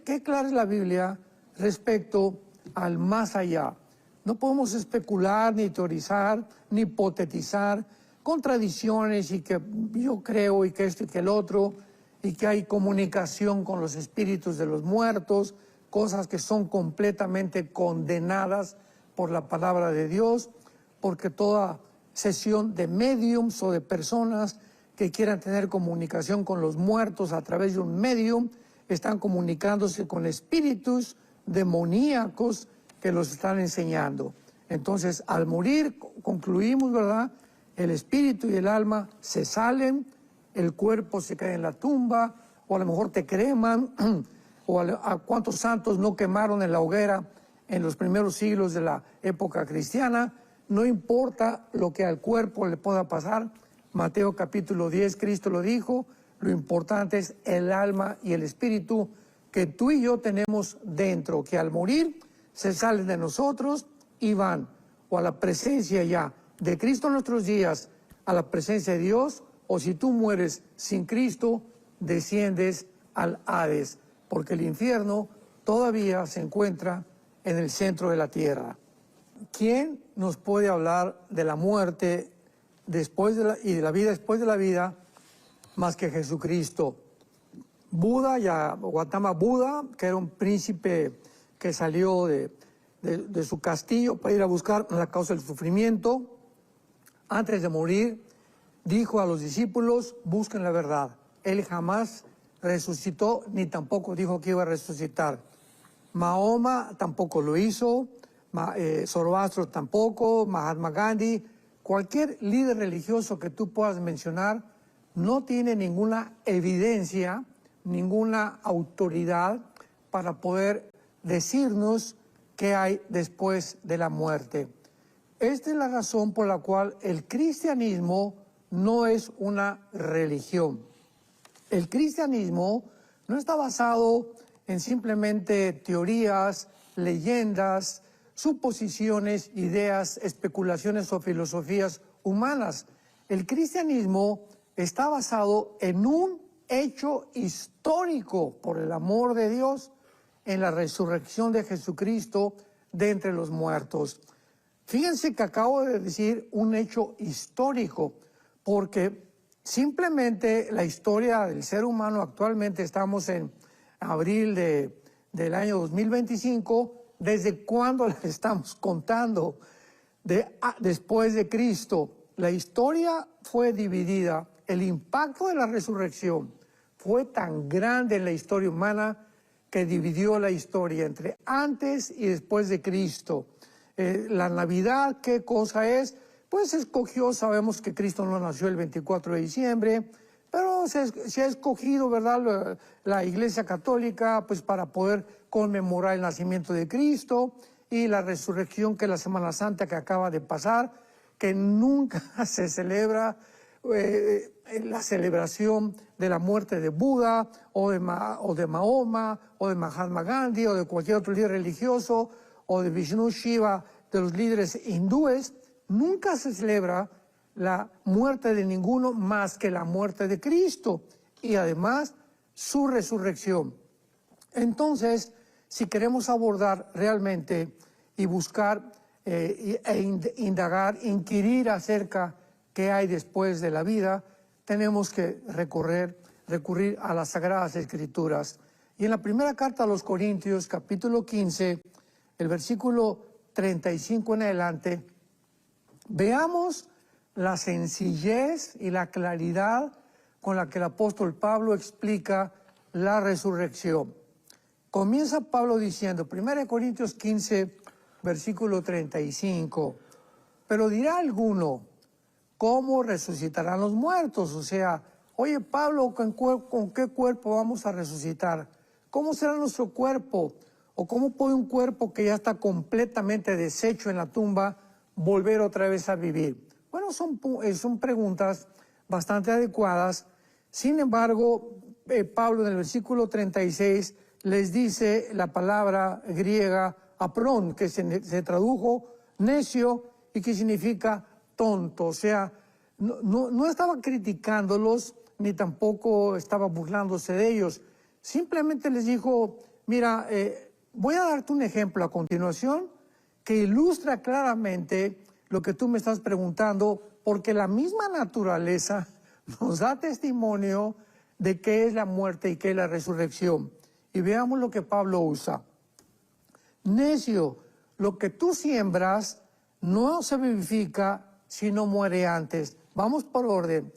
qué clara es la Biblia respecto al más allá. No podemos especular, ni teorizar, ni hipotetizar con tradiciones y que yo creo y que esto y que el otro, y que hay comunicación con los espíritus de los muertos, cosas que son completamente condenadas por la palabra de Dios, porque toda sesión de médiums o de personas que quieran tener comunicación con los muertos a través de un medium, están comunicándose con espíritus demoníacos que los están enseñando. Entonces, al morir, concluimos, ¿verdad? El espíritu y el alma se salen, el cuerpo se cae en la tumba, o a lo mejor te creman, o a cuántos santos no quemaron en la hoguera en los primeros siglos de la época cristiana. No importa lo que al cuerpo le pueda pasar. Mateo capítulo 10, Cristo lo dijo, lo importante es el alma y el espíritu que tú y yo tenemos dentro, que al morir se salen de nosotros y van o a la presencia ya de Cristo en nuestros días, a la presencia de Dios, o si tú mueres sin Cristo, desciendes al Hades, porque el infierno todavía se encuentra en el centro de la tierra. ¿Quién nos puede hablar de la muerte después y de la vida después de la vida más que Jesucristo? Buda, Gautama Buda, que era un príncipe que salió de su castillo para ir a buscar la causa del sufrimiento, antes de morir, dijo a los discípulos, busquen la verdad. Él jamás resucitó, ni tampoco dijo que iba a resucitar. Mahoma tampoco lo hizo, Zoroastro tampoco, Mahatma Gandhi, cualquier líder religioso que tú puedas mencionar, no tiene ninguna evidencia, ninguna autoridad para poder decirnos qué hay después de la muerte. Esta es la razón por la cual el cristianismo no es una religión. El cristianismo no está basado en simplemente teorías, leyendas, suposiciones, ideas, especulaciones o filosofías humanas. El cristianismo está basado en un hecho histórico, por el amor de Dios, en la resurrección de Jesucristo de entre los muertos. Fíjense que acabo de decir un hecho histórico, porque simplemente la historia del ser humano, actualmente estamos en abril del año 2025, ¿desde cuándo la estamos contando? Después de Cristo. La historia fue dividida. El impacto de la resurrección fue tan grande en la historia humana que dividió la historia entre antes y después de Cristo. La Navidad, ¿qué cosa es? Pues se escogió, sabemos que Cristo no nació el 24 de diciembre, pero se ha escogido, ¿verdad?, la Iglesia Católica, pues para poder conmemorar el nacimiento de Cristo y la resurrección, que es la Semana Santa que acaba de pasar, que nunca se celebra la celebración de la muerte de Buda o de Mahoma o de Mahatma Gandhi o de cualquier otro líder religioso o de Vishnu Shiva, de los líderes hindúes. Nunca se celebra la muerte de ninguno más que la muerte de Cristo y además su resurrección. Entonces, si queremos abordar realmente y buscar indagar, inquirir acerca qué hay después de la vida, tenemos que recurrir a las Sagradas Escrituras. Y en la primera carta a los Corintios, capítulo 15, el versículo 35 en adelante, veamos la sencillez y la claridad con la que el apóstol Pablo explica la resurrección. Comienza Pablo diciendo, 1 Corintios 15, versículo 35, pero dirá alguno, ¿cómo resucitarán los muertos? O sea, oye Pablo, ¿con qué cuerpo vamos a resucitar? ¿Cómo será nuestro cuerpo? ¿O cómo puede un cuerpo que ya está completamente deshecho en la tumba volver otra vez a vivir? Bueno, son preguntas bastante adecuadas. Sin embargo, Pablo en el versículo 36 les dice la palabra griega aprón, que se tradujo necio y que significa tonto. O sea, no estaba criticándolos ni tampoco estaba burlándose de ellos. Simplemente les dijo, Mira, voy a darte un ejemplo a continuación que ilustra claramente lo que tú me estás preguntando, porque la misma naturaleza nos da testimonio de qué es la muerte y qué es la resurrección. Y veamos lo que Pablo usa. Necio, lo que tú siembras no se vivifica si no muere antes. Vamos por orden.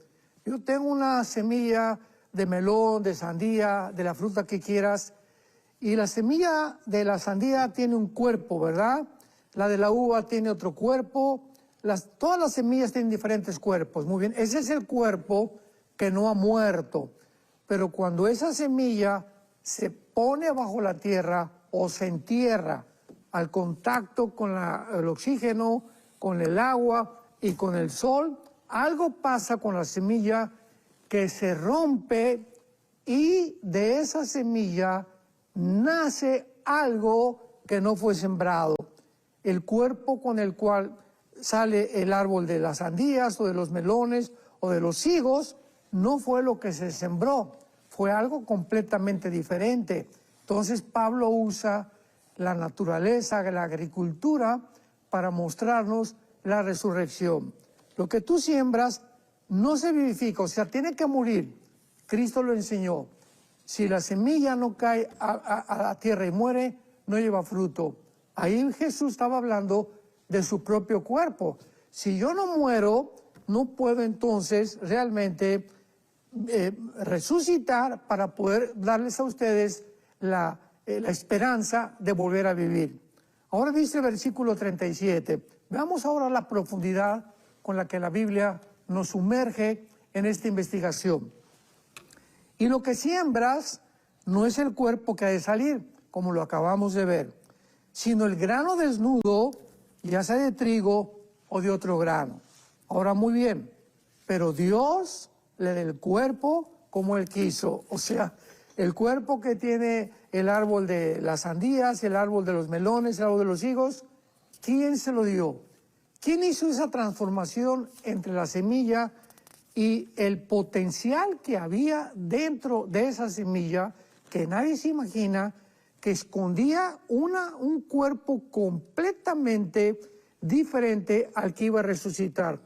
Yo tengo una semilla de melón, de sandía, de la fruta que quieras, y la semilla de la sandía tiene un cuerpo, ¿verdad? La de la uva tiene otro cuerpo. Todas las semillas tienen diferentes cuerpos. Muy bien, ese es el cuerpo que no ha muerto. Pero cuando esa semilla se pone bajo la tierra o se entierra al contacto con el oxígeno, con el agua y con el sol, algo pasa con la semilla que se rompe y de esa semilla nace algo que no fue sembrado. El cuerpo con el cual sale el árbol de las sandías o de los melones o de los higos no fue lo que se sembró, fue algo completamente diferente. Entonces Pablo usa la naturaleza, la agricultura, para mostrarnos la resurrección. Lo que tú siembras no se vivifica, o sea, tiene que morir. Cristo lo enseñó. Si la semilla no cae a la tierra y muere, no lleva fruto. Ahí Jesús estaba hablando de su propio cuerpo. Si yo no muero, no puedo entonces realmente resucitar para poder darles a ustedes la esperanza de volver a vivir. Ahora dice el versículo 37. Veamos ahora la profundidad con la que la Biblia nos sumerge en esta investigación. Y lo que siembras no es el cuerpo que ha de salir, como lo acabamos de ver, sino el grano desnudo, ya sea de trigo o de otro grano. Ahora muy bien, pero Dios le da el cuerpo como Él quiso. O sea, el cuerpo que tiene el árbol de las sandías, el árbol de los melones, el árbol de los higos, ¿quién se lo dio? ¿Quién hizo esa transformación entre la semilla y el potencial que había dentro de esa semilla, que nadie se imagina, que escondía un cuerpo completamente diferente al que iba a resucitar?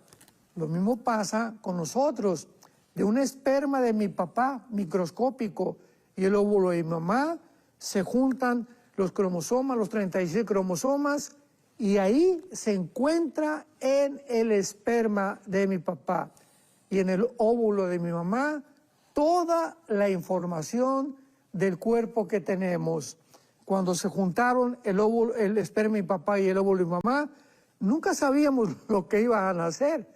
Lo mismo pasa con nosotros. De un esperma de mi papá, microscópico, y el óvulo de mi mamá, se juntan los cromosomas, los 36 cromosomas, y ahí se encuentra en el esperma de mi papá y en el óvulo de mi mamá toda la información del cuerpo que tenemos. Cuando se juntaron el esperma de mi papá y el óvulo de mi mamá, nunca sabíamos lo que iba a nacer,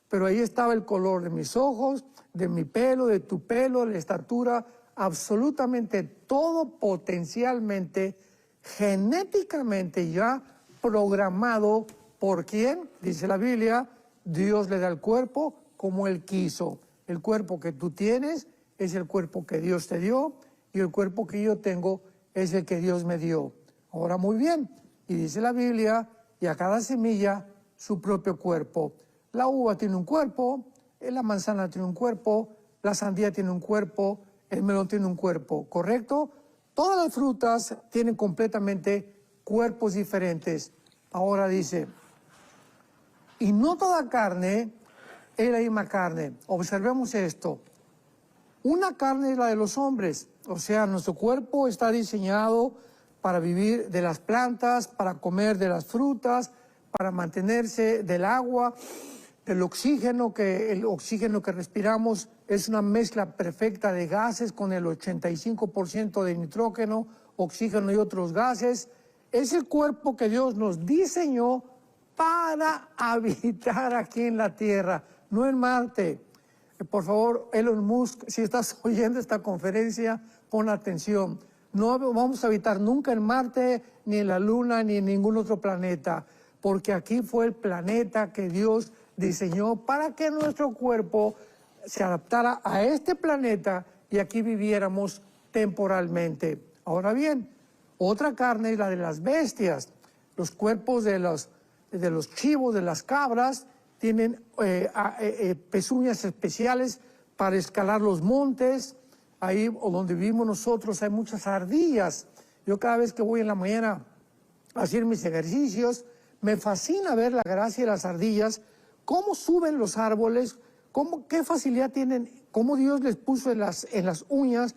pero ahí estaba el color de mis ojos, de mi pelo, de tu pelo, la estatura, absolutamente todo potencialmente, genéticamente ya programado por ¿quién? Dice la Biblia, Dios le da el cuerpo como Él quiso. El cuerpo que tú tienes es el cuerpo que Dios te dio y el cuerpo que yo tengo es el que Dios me dio. Ahora muy bien, y dice la Biblia, y a cada semilla su propio cuerpo. La uva tiene un cuerpo, la manzana tiene un cuerpo, la sandía tiene un cuerpo, el melón tiene un cuerpo, ¿correcto? Todas las frutas tienen completamente cuerpos diferentes. Ahora dice, y no toda carne es la misma carne. Observemos esto. Una carne es la de los hombres, o sea, nuestro cuerpo está diseñado para vivir de las plantas, para comer de las frutas, para mantenerse del agua, del oxígeno, que el oxígeno que respiramos es una mezcla perfecta de gases con el 85% de nitrógeno, oxígeno y otros gases. Es el cuerpo que Dios nos diseñó para habitar aquí en la Tierra, no en Marte. Por favor, Elon Musk, si estás oyendo esta conferencia, pon atención. No vamos a habitar nunca en Marte, ni en la Luna, ni en ningún otro planeta, porque aquí fue el planeta que Dios diseñó para que nuestro cuerpo se adaptara a este planeta y aquí viviéramos temporalmente. Ahora bien, otra carne es la de las bestias. Los cuerpos de los chivos, de las cabras, tienen pezuñas especiales para escalar los montes. Ahí donde vivimos nosotros hay muchas ardillas Yo cada vez que voy en la mañana a hacer mis ejercicios, me fascina ver la gracia de las ardillas, cómo suben los árboles, qué facilidad tienen, cómo Dios les puso en las uñas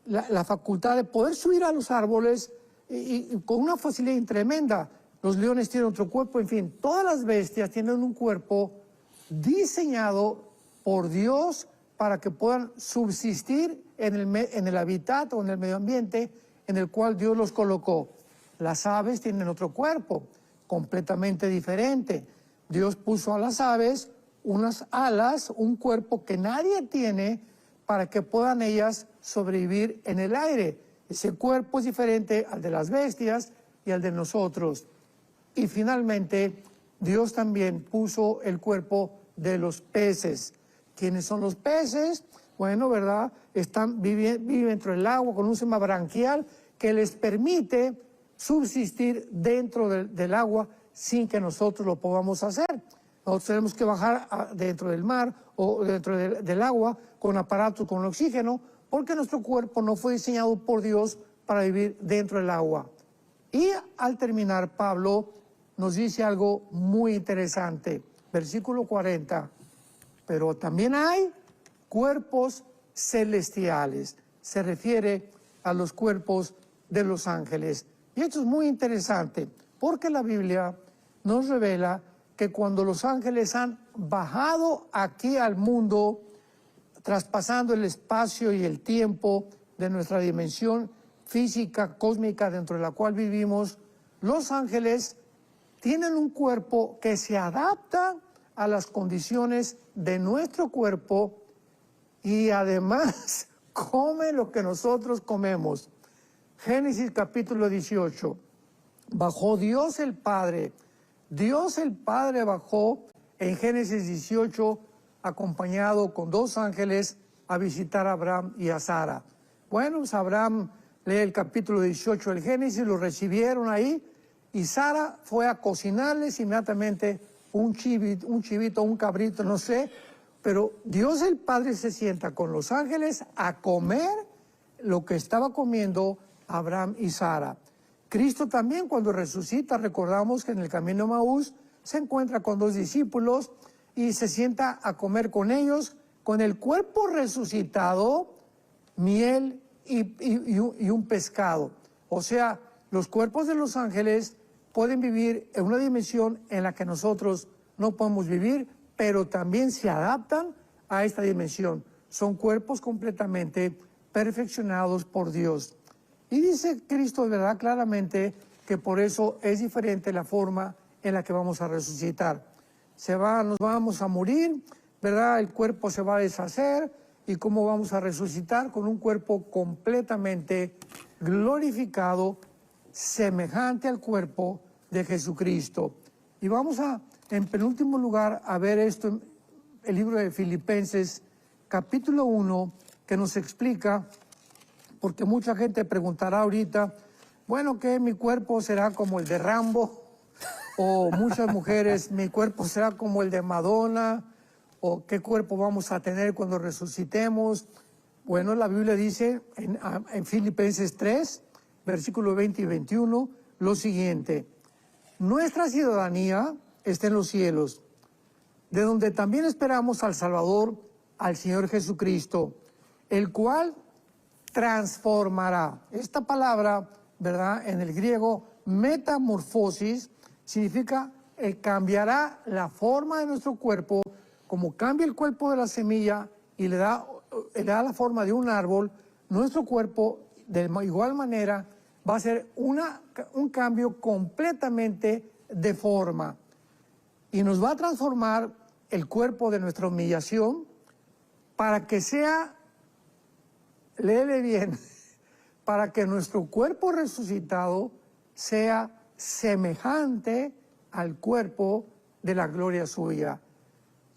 la facultad de poder subir a los árboles y con una facilidad tremenda. Los leones tienen otro cuerpo, en fin, todas las bestias tienen un cuerpo diseñado por Dios para que puedan subsistir en el hábitat o en el medio ambiente en el cual Dios los colocó. Las aves tienen otro cuerpo, completamente diferente. Dios puso a las aves unas alas, un cuerpo que nadie tiene para que puedan ellas sobrevivir en el aire. Ese cuerpo es diferente al de las bestias y al de nosotros. Y finalmente, Dios también puso el cuerpo de los peces. ¿Quiénes son los peces? Bueno, ¿verdad? Viven dentro del agua con un sistema branquial que les permite subsistir dentro del agua sin que nosotros lo podamos hacer. Nosotros tenemos que bajar dentro del mar o dentro del agua con aparatos con oxígeno porque nuestro cuerpo no fue diseñado por Dios para vivir dentro del agua. Y al terminar, Pablo nos dice algo muy interesante. Versículo 40. Pero también hay cuerpos celestiales. Se refiere a los cuerpos de los ángeles. Y esto es muy interesante porque la Biblia nos revela que cuando los ángeles han bajado aquí al mundo, traspasando el espacio y el tiempo de nuestra dimensión física, cósmica, dentro de la cual vivimos, los ángeles tienen un cuerpo que se adapta a las condiciones de nuestro cuerpo y además come lo que nosotros comemos. Génesis capítulo 18. Bajó Dios el Padre bajó en Génesis 18 acompañado con 2 ángeles a visitar a Abraham y a Sara. Bueno, pues Abraham lee el capítulo 18 del Génesis, lo recibieron ahí y Sara fue a cocinarles inmediatamente un chivito, un cabrito, no sé, pero Dios el Padre se sienta con los ángeles a comer lo que estaba comiendo Abraham y Sara. Cristo también cuando resucita, recordamos que en el camino de Maús se encuentra con 2 discípulos y se sienta a comer con ellos, con el cuerpo resucitado, miel y un pescado. O sea, los cuerpos de los ángeles pueden vivir en una dimensión en la que nosotros no podemos vivir, pero también se adaptan a esta dimensión. Son cuerpos completamente perfeccionados por Dios. Y dice Cristo, ¿verdad?, claramente que por eso es diferente la forma en la que vamos a resucitar. Nos vamos a morir, ¿verdad? El cuerpo se va a deshacer. ¿Y cómo vamos a resucitar? Con un cuerpo completamente glorificado, semejante al cuerpo de Jesucristo. Y vamos en penúltimo lugar, a ver esto en el libro de Filipenses, capítulo 1, que nos explica, porque mucha gente preguntará ahorita, bueno, ¿qué? ¿Mi cuerpo será como el de Rambo? O muchas mujeres, ¿mi cuerpo será como el de Madonna? ¿O qué cuerpo vamos a tener cuando resucitemos? Bueno, la Biblia dice en Filipenses 3, versículos 20 y 21, lo siguiente: nuestra ciudadanía está en los cielos, de donde también esperamos al Salvador, al Señor Jesucristo, el cual transformará. Esta palabra, ¿verdad?, en el griego, metamorfosis, significa cambiará la forma de nuestro cuerpo, como cambia el cuerpo de la semilla y le da la forma de un árbol. Nuestro cuerpo, de igual manera, va a ser un cambio completamente de forma. Y nos va a transformar el cuerpo de nuestra humillación para que sea, léele bien, para que nuestro cuerpo resucitado sea semejante al cuerpo de la gloria suya.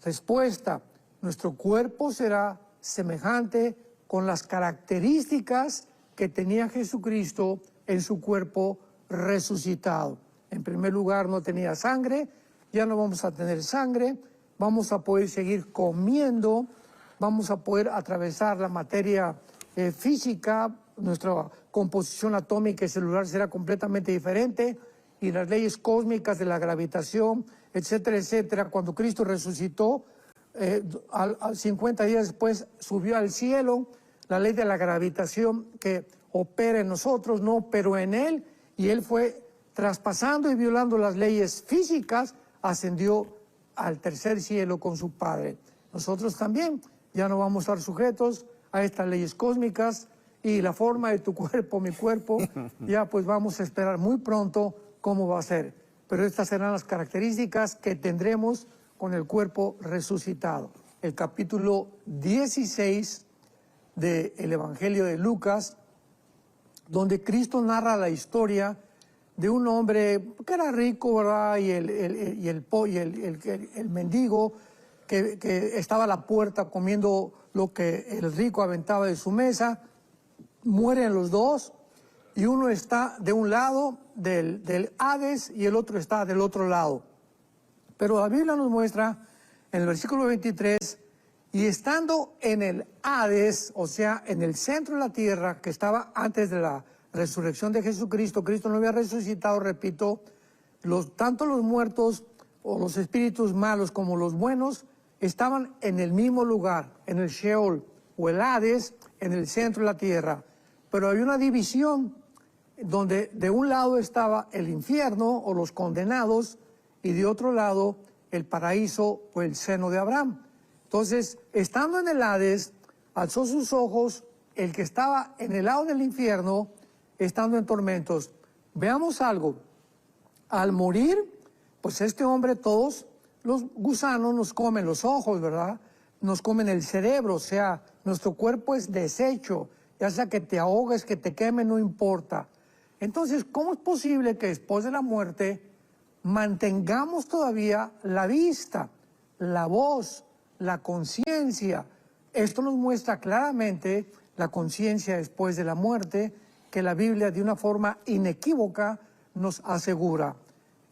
Respuesta: nuestro cuerpo será semejante con las características que tenía Jesucristo en su cuerpo resucitado. En primer lugar, no tenía sangre, ya no vamos a tener sangre, vamos a poder seguir comiendo, vamos a poder atravesar la materia física, nuestra composición atómica y celular será completamente diferente, y las leyes cósmicas de la gravitación, etcétera, etcétera. Cuando Cristo resucitó, 50 días después subió al cielo, la ley de la gravitación que opera en nosotros no operó en él, y él fue traspasando y violando las leyes físicas, ascendió al tercer cielo con su Padre. Nosotros también ya no vamos a estar sujetos a estas leyes cósmicas, y la forma de tu cuerpo, mi cuerpo, ya pues vamos a esperar muy pronto cómo va a ser. Pero estas serán las características que tendremos con el cuerpo resucitado. El capítulo 16 del Evangelio de Lucas, donde Cristo narra la historia de un hombre que era rico, ¿verdad? Y el mendigo que estaba a la puerta comiendo lo que el rico aventaba de su mesa. Mueren los dos, y uno está de un lado del Hades y el otro está del otro lado. Pero la Biblia nos muestra en el versículo 23, y estando en el Hades, o sea, en el centro de la tierra, que estaba antes de la resurrección de Jesucristo, Cristo no había resucitado, repito, tanto los muertos o los espíritus malos como los buenos estaban en el mismo lugar, en el Sheol o el Hades, en el centro de la tierra. Pero hay una división donde de un lado estaba el infierno o los condenados, y de otro lado el paraíso o el seno de Abraham. Entonces, estando en el Hades, alzó sus ojos el que estaba en el lado del infierno, estando en tormentos. Veamos algo. Al morir, pues este hombre, todos los gusanos nos comen los ojos, ¿verdad? Nos comen el cerebro, o sea, nuestro cuerpo es deshecho, ya sea que te ahogues, que te queme, no importa. Entonces, ¿cómo es posible que después de la muerte mantengamos todavía la vista, la voz, la conciencia? Esto nos muestra claramente la conciencia después de la muerte, que la Biblia de una forma inequívoca nos asegura.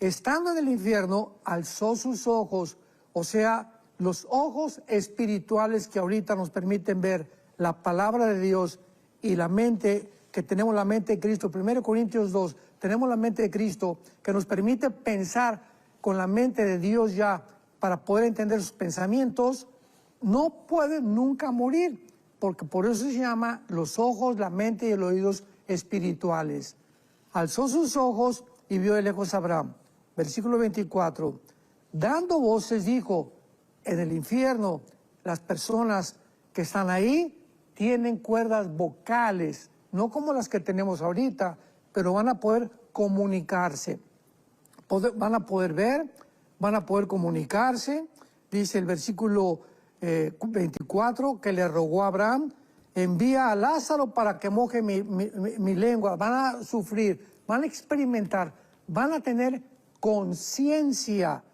Estando en el infierno, alzó sus ojos, o sea, los ojos espirituales que ahorita nos permiten ver la palabra de Dios, y la mente, que tenemos la mente de Cristo. 1 Corintios 2, tenemos la mente de Cristo, que nos permite pensar con la mente de Dios ya, para poder entender sus pensamientos. No pueden nunca morir, porque por eso se llama los ojos, la mente y los oídos espirituales. Alzó sus ojos y vio de lejos a Abraham. Versículo 24. Dando voces dijo, en el infierno las personas que están ahí tienen cuerdas vocales, no como las que tenemos ahorita, pero van a poder comunicarse. Van a poder ver, van a poder comunicarse. Dice el versículo 24, que le rogó a Abraham, envía a Lázaro para que moje mi lengua. Van a sufrir, van a experimentar, van a tener conciencia.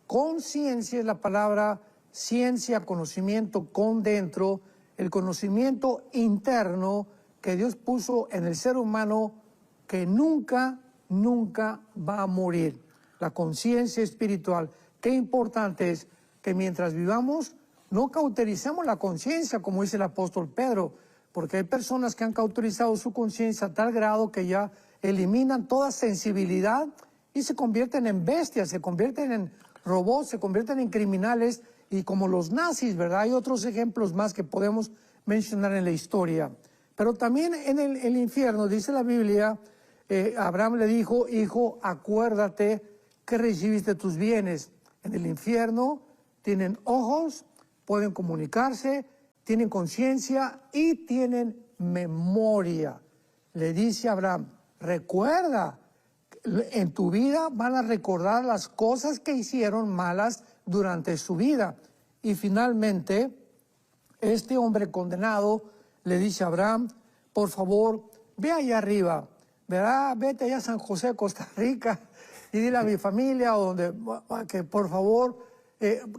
Conciencia es la palabra, ciencia, conocimiento con dentro, el conocimiento interno que Dios puso en el ser humano, que nunca va a morir. La conciencia espiritual. Qué importante es que mientras vivamos no cautericemos la conciencia, como dice el apóstol Pedro, porque hay personas que han cauterizado su conciencia a tal grado que ya eliminan toda sensibilidad y se convierten en bestias, se convierten en robots, se convierten en criminales, y como los nazis, ¿verdad? Hay otros ejemplos más que podemos mencionar en la historia. Pero también en el infierno, dice la Biblia, Abraham le dijo, hijo, acuérdate que recibiste tus bienes. En el infierno tienen ojos, pueden comunicarse, tienen conciencia y tienen memoria. Le dice a Abraham, recuerda, en tu vida van a recordar las cosas que hicieron malas durante su vida. Y finalmente, este hombre condenado le dice a Abraham, por favor, ve allá arriba, ¿verdad? Vete allá a San José, Costa Rica, y dile a mi familia que por favor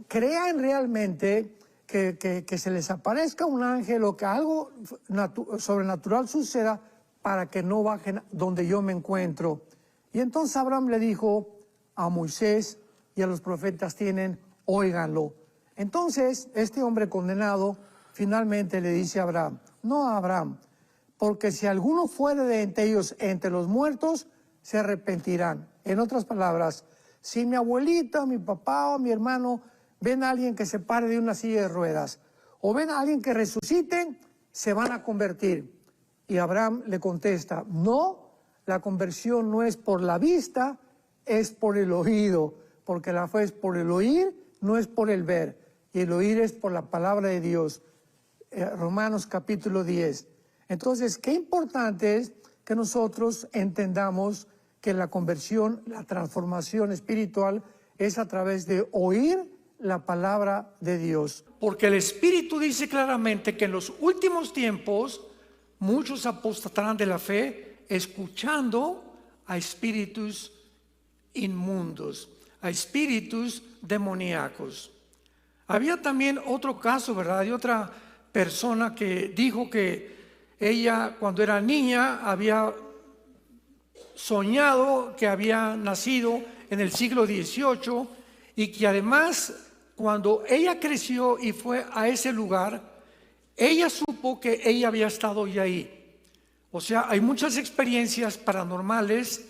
crean realmente que se les aparezca un ángel o que algo sobrenatural suceda para que no bajen donde yo me encuentro. Y entonces Abraham le dijo a Moisés y a los profetas tienen, óiganlo. Entonces este hombre condenado finalmente le dice a Abraham, no a Abraham, porque si alguno fuere de entre ellos, entre los muertos, se arrepentirán. En otras palabras, si mi abuelito, mi papá o mi hermano ven a alguien que se pare de una silla de ruedas o ven a alguien que resucite, se van a convertir. Y Abraham le contesta, no, la conversión no es por la vista, es por el oído, porque la fe es por el oír, no es por el ver, y el oír es por la palabra de Dios. Romanos capítulo 10. Entonces, qué importante es que nosotros entendamos que la conversión, la transformación espiritual es a través de oír la palabra de Dios. Porque el Espíritu dice claramente que en los últimos tiempos muchos apostatarán de la fe escuchando a espíritus inmundos, a espíritus demoníacos. Había también otro caso, ¿verdad? De otra persona que dijo que ella cuando era niña había soñado que había nacido en el siglo XVIII y que además cuando ella creció y fue a ese lugar, ella supo que ella había estado ya ahí. O sea, hay muchas experiencias paranormales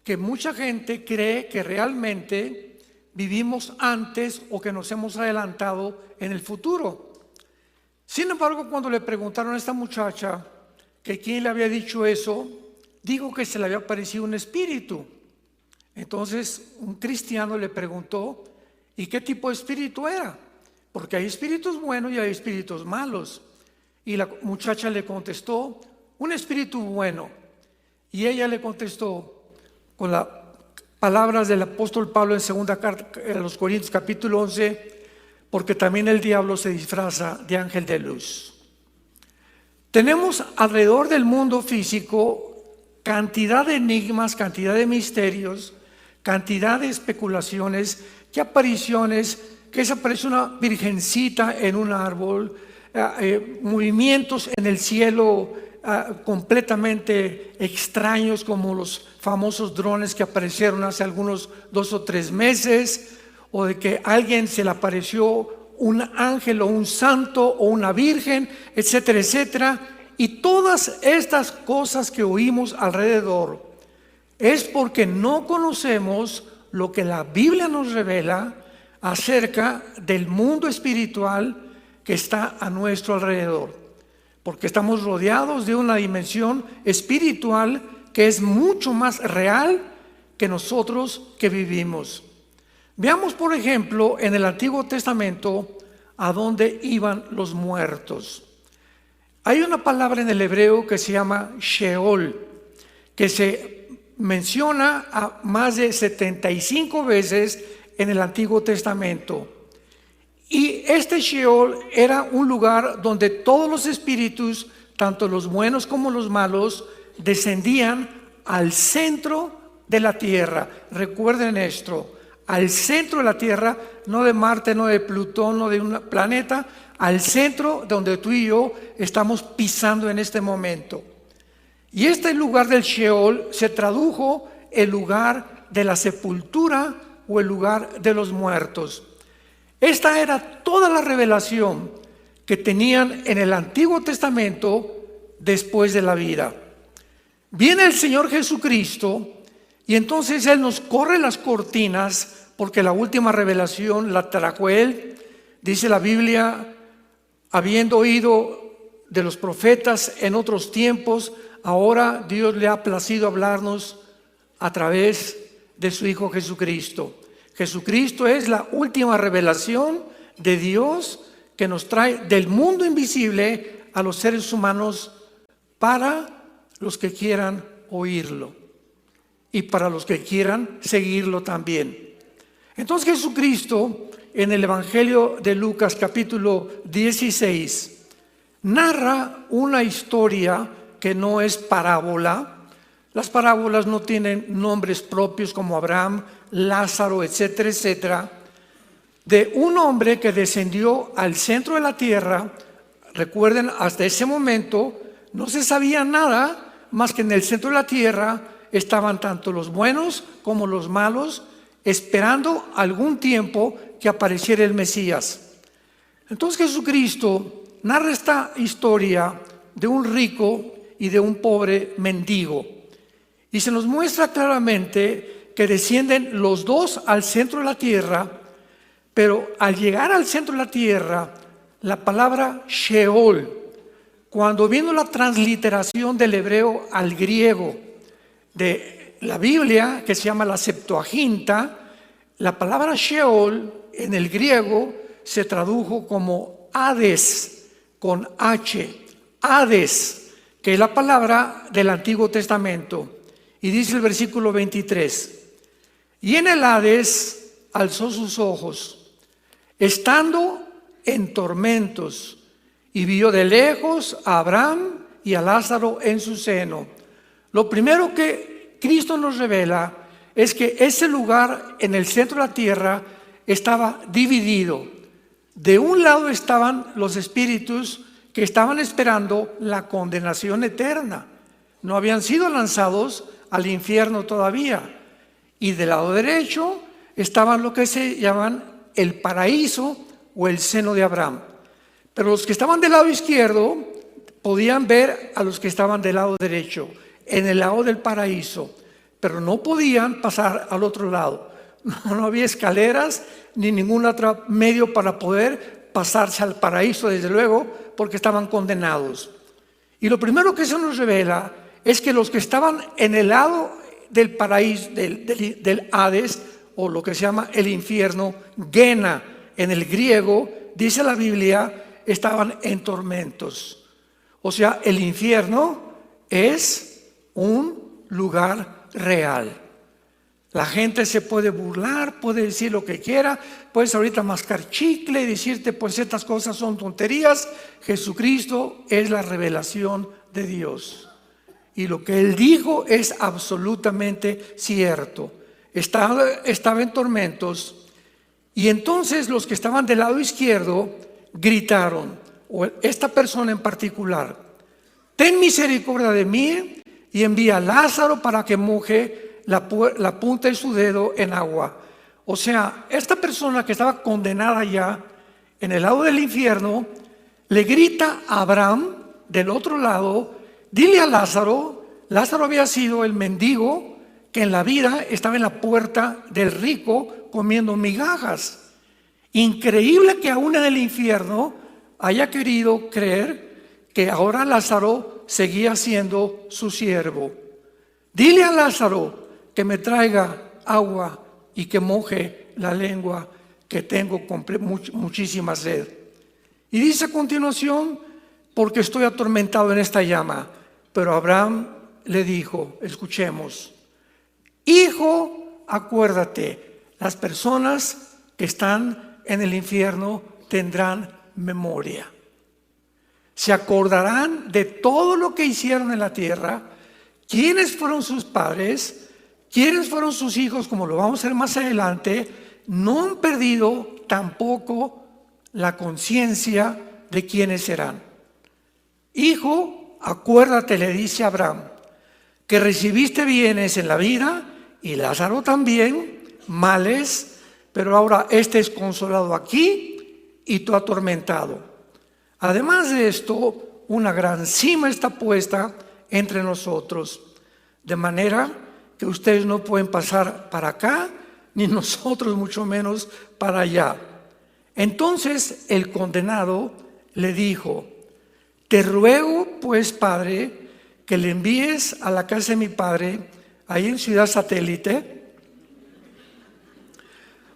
que mucha gente cree que realmente vivimos antes o que nos hemos adelantado en el futuro. Sin embargo, cuando le preguntaron a esta muchacha que quién le había dicho eso, dijo que se le había aparecido un espíritu. Entonces un cristiano le preguntó, ¿y qué tipo de espíritu era? Porque hay espíritus buenos y hay espíritus malos. Y la muchacha le contestó, un espíritu bueno. Y ella le contestó con las palabras del apóstol Pablo en segunda carta a los Corintios capítulo 11, porque también el diablo se disfraza de ángel de luz. Tenemos alrededor del mundo físico cantidad de enigmas, cantidad de misterios, cantidad de especulaciones, que apariciones, que se aparece una virgencita en un árbol, movimientos en el cielo completamente extraños como los famosos drones que aparecieron hace algunos 2 o 3 meses, o de que a alguien se le apareció un ángel o un santo o una virgen, etcétera, etcétera. Y todas estas cosas que oímos alrededor es porque no conocemos lo que la Biblia nos revela acerca del mundo espiritual que está a nuestro alrededor. Porque estamos rodeados de una dimensión espiritual que es mucho más real que nosotros que vivimos. Veamos, por ejemplo, en el Antiguo Testamento a dónde iban los muertos. Hay una palabra en el hebreo que se llama Sheol, que se menciona a más de 75 veces en el Antiguo Testamento. Y este Sheol era un lugar donde todos los espíritus, tanto los buenos como los malos, descendían al centro de la tierra. Recuerden esto, al centro de la tierra, no de Marte, no de Plutón, no de un planeta, al centro donde tú y yo estamos pisando en este momento. Y este lugar del Sheol se tradujo el lugar de la sepultura o el lugar de los muertos. Esta era toda la revelación que tenían en el Antiguo Testamento después de la vida. Viene el Señor Jesucristo y entonces Él nos corre las cortinas porque la última revelación la trajo Él. Dice la Biblia, habiendo oído de los profetas en otros tiempos, ahora Dios le ha placido hablarnos a través de su Hijo Jesucristo. Jesucristo es la última revelación de Dios que nos trae del mundo invisible a los seres humanos para los que quieran oírlo y para los que quieran seguirlo también. Entonces Jesucristo en el Evangelio de Lucas capítulo 16 narra una historia que no es parábola. Las parábolas no tienen nombres propios como Abraham, Lázaro, etcétera, etcétera, de un hombre que descendió al centro de la tierra. Recuerden, hasta ese momento no se sabía nada más que en el centro de la tierra estaban tanto los buenos como los malos, esperando algún tiempo que apareciera el Mesías. Entonces Jesucristo narra esta historia de un rico y de un pobre mendigo. Y se nos muestra claramente que descienden los dos al centro de la tierra, pero al llegar al centro de la tierra, la palabra Sheol, cuando vino la transliteración del hebreo al griego de la Biblia, que se llama la Septuaginta, la palabra Sheol en el griego se tradujo como Hades, con H, Hades, que es la palabra del Antiguo Testamento. Y dice el versículo 23, y en el Hades alzó sus ojos, estando en tormentos, y vio de lejos a Abraham y a Lázaro en su seno. Lo primero que Cristo nos revela es que ese lugar en el centro de la tierra estaba dividido. De un lado estaban los espíritus que estaban esperando la condenación eterna. No habían sido lanzados al infierno todavía. Y del lado derecho estaban lo que se llaman el paraíso o el seno de Abraham. Pero los que estaban del lado izquierdo podían ver a los que estaban del lado derecho, en el lado del paraíso, pero no podían pasar al otro lado. No había escaleras ni ningún otro medio para poder pasarse al paraíso, desde luego, porque estaban condenados. Y lo primero que se nos revela es que los que estaban en el lado del paraíso, del Hades, o lo que se llama el infierno, Gena en el griego, dice la Biblia, estaban en tormentos. O sea, el infierno es un lugar real. La gente se puede burlar, puede decir lo que quiera, puedes ahorita mascar chicle y decirte pues estas cosas son tonterías. Jesucristo es la revelación de Dios. Y lo que Él dijo es absolutamente cierto. Estaba en tormentos. Y entonces los que estaban del lado izquierdo gritaron, o esta persona en particular, ten misericordia de mí y envía a Lázaro para que moje la punta de su dedo en agua. O sea, esta persona que estaba condenada ya en el lado del infierno, le grita a Abraham del otro lado, dile a Lázaro. Lázaro había sido el mendigo que en la vida estaba en la puerta del rico comiendo migajas. Increíble que aún en el infierno haya querido creer que ahora Lázaro seguía siendo su siervo. Dile a Lázaro que me traiga agua y que moje la lengua, que tengo muchísima sed. Y dice a continuación, porque estoy atormentado en esta llama. Pero Abraham le dijo, escuchemos, hijo, acuérdate, las personas que están en el infierno tendrán memoria. Se acordarán de todo lo que hicieron en la tierra, quiénes fueron sus padres, quiénes fueron sus hijos, como lo vamos a ver más adelante. No han perdido tampoco la conciencia de quiénes serán. Hijo, acuérdate, le dice Abraham, que recibiste bienes en la vida y Lázaro también, males, pero ahora este es consolado aquí y tú atormentado. Además de esto, una gran cima está puesta entre nosotros, de manera que ustedes no pueden pasar para acá, ni nosotros mucho menos para allá. Entonces el condenado le dijo, te ruego pues, Padre, que le envíes a la casa de mi padre, ahí en Ciudad Satélite,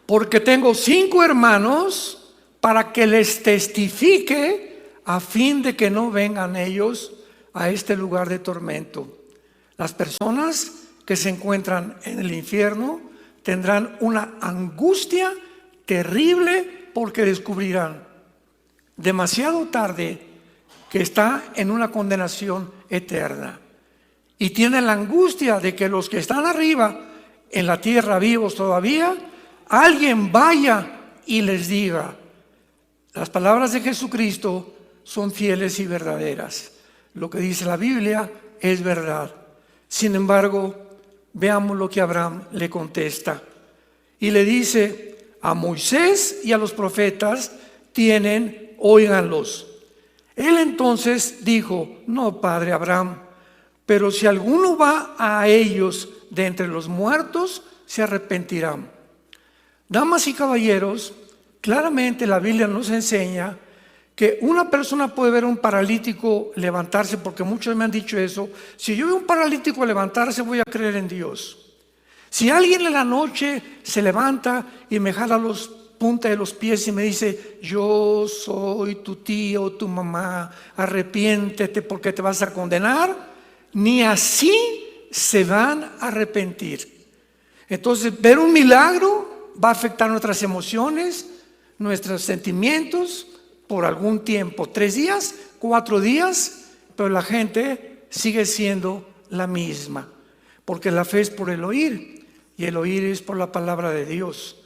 porque tengo 5 hermanos, para que les testifique a fin de que no vengan ellos a este lugar de tormento. Las personas que se encuentran en el infierno tendrán una angustia terrible porque descubrirán demasiado tarde que está en una condenación eterna. Y tienen la angustia de que los que están arriba en la tierra vivos todavía, alguien vaya y les diga, las palabras de Jesucristo son fieles y verdaderas. Lo que dice la Biblia es verdad. Sin embargo, veamos lo que Abraham le contesta. Y le dice, a Moisés y a los profetas óiganlos. Él entonces dijo, no, padre Abraham, Pero si alguno va a ellos de entre los muertos, se arrepentirán. Damas y caballeros, claramente la Biblia nos enseña que una persona puede ver a un paralítico levantarse, porque muchos me han dicho eso. Si yo veo a un paralítico levantarse, voy a creer en Dios. Si alguien en la noche se levanta y me jala los puntas de los pies y me dice: yo soy tu tía o tu mamá, arrepiéntete porque te vas a condenar, ni así se van a arrepentir. Entonces, ver un milagro va a afectar nuestras emociones, nuestros sentimientos por algún tiempo, 3 días, 4 días, pero la gente sigue siendo la misma, porque la fe es por el oír y el oír es por la palabra de Dios.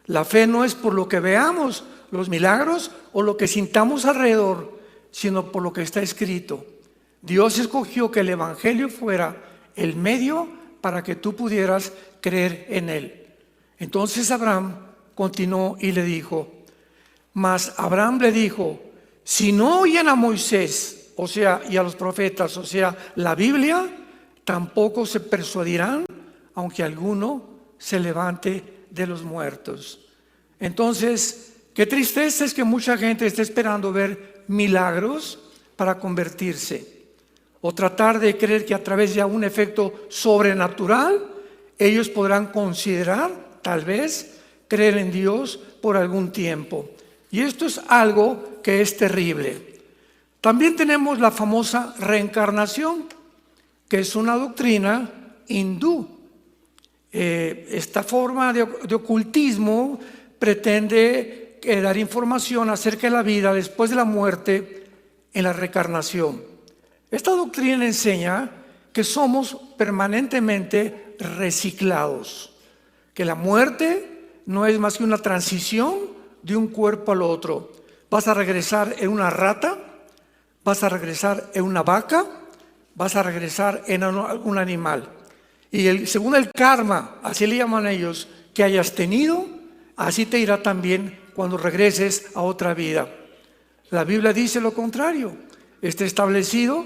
La fe no es por lo que veamos, los milagros o lo que sintamos alrededor, sino por lo que está escrito. Dios escogió que el evangelio fuera el medio para que tú pudieras creer en él. Entonces Abraham continuó y le dijo: mas Abraham le dijo: si no oyen a Moisés, o sea, y a los profetas, o sea, la Biblia, tampoco se persuadirán, aunque alguno se levante de los muertos. Entonces, qué tristeza es que mucha gente esté esperando ver milagros para convertirse, o tratar de creer que a través de un efecto sobrenatural ellos podrán considerar, tal vez, creer en Dios por algún tiempo. Y esto es algo que es terrible. También tenemos la famosa reencarnación, que es una doctrina hindú. Esta forma de ocultismo pretende dar información acerca de la vida después de la muerte en la reencarnación. Esta doctrina enseña que somos permanentemente reciclados, que la muerte no es más que una transición de un cuerpo al otro. Vas a regresar en una rata, vas a regresar en una vaca, vas a regresar en un animal. Y según el karma, así le llaman ellos, que hayas tenido, así te irá también cuando regreses a otra vida. La Biblia dice lo contrario. Está establecido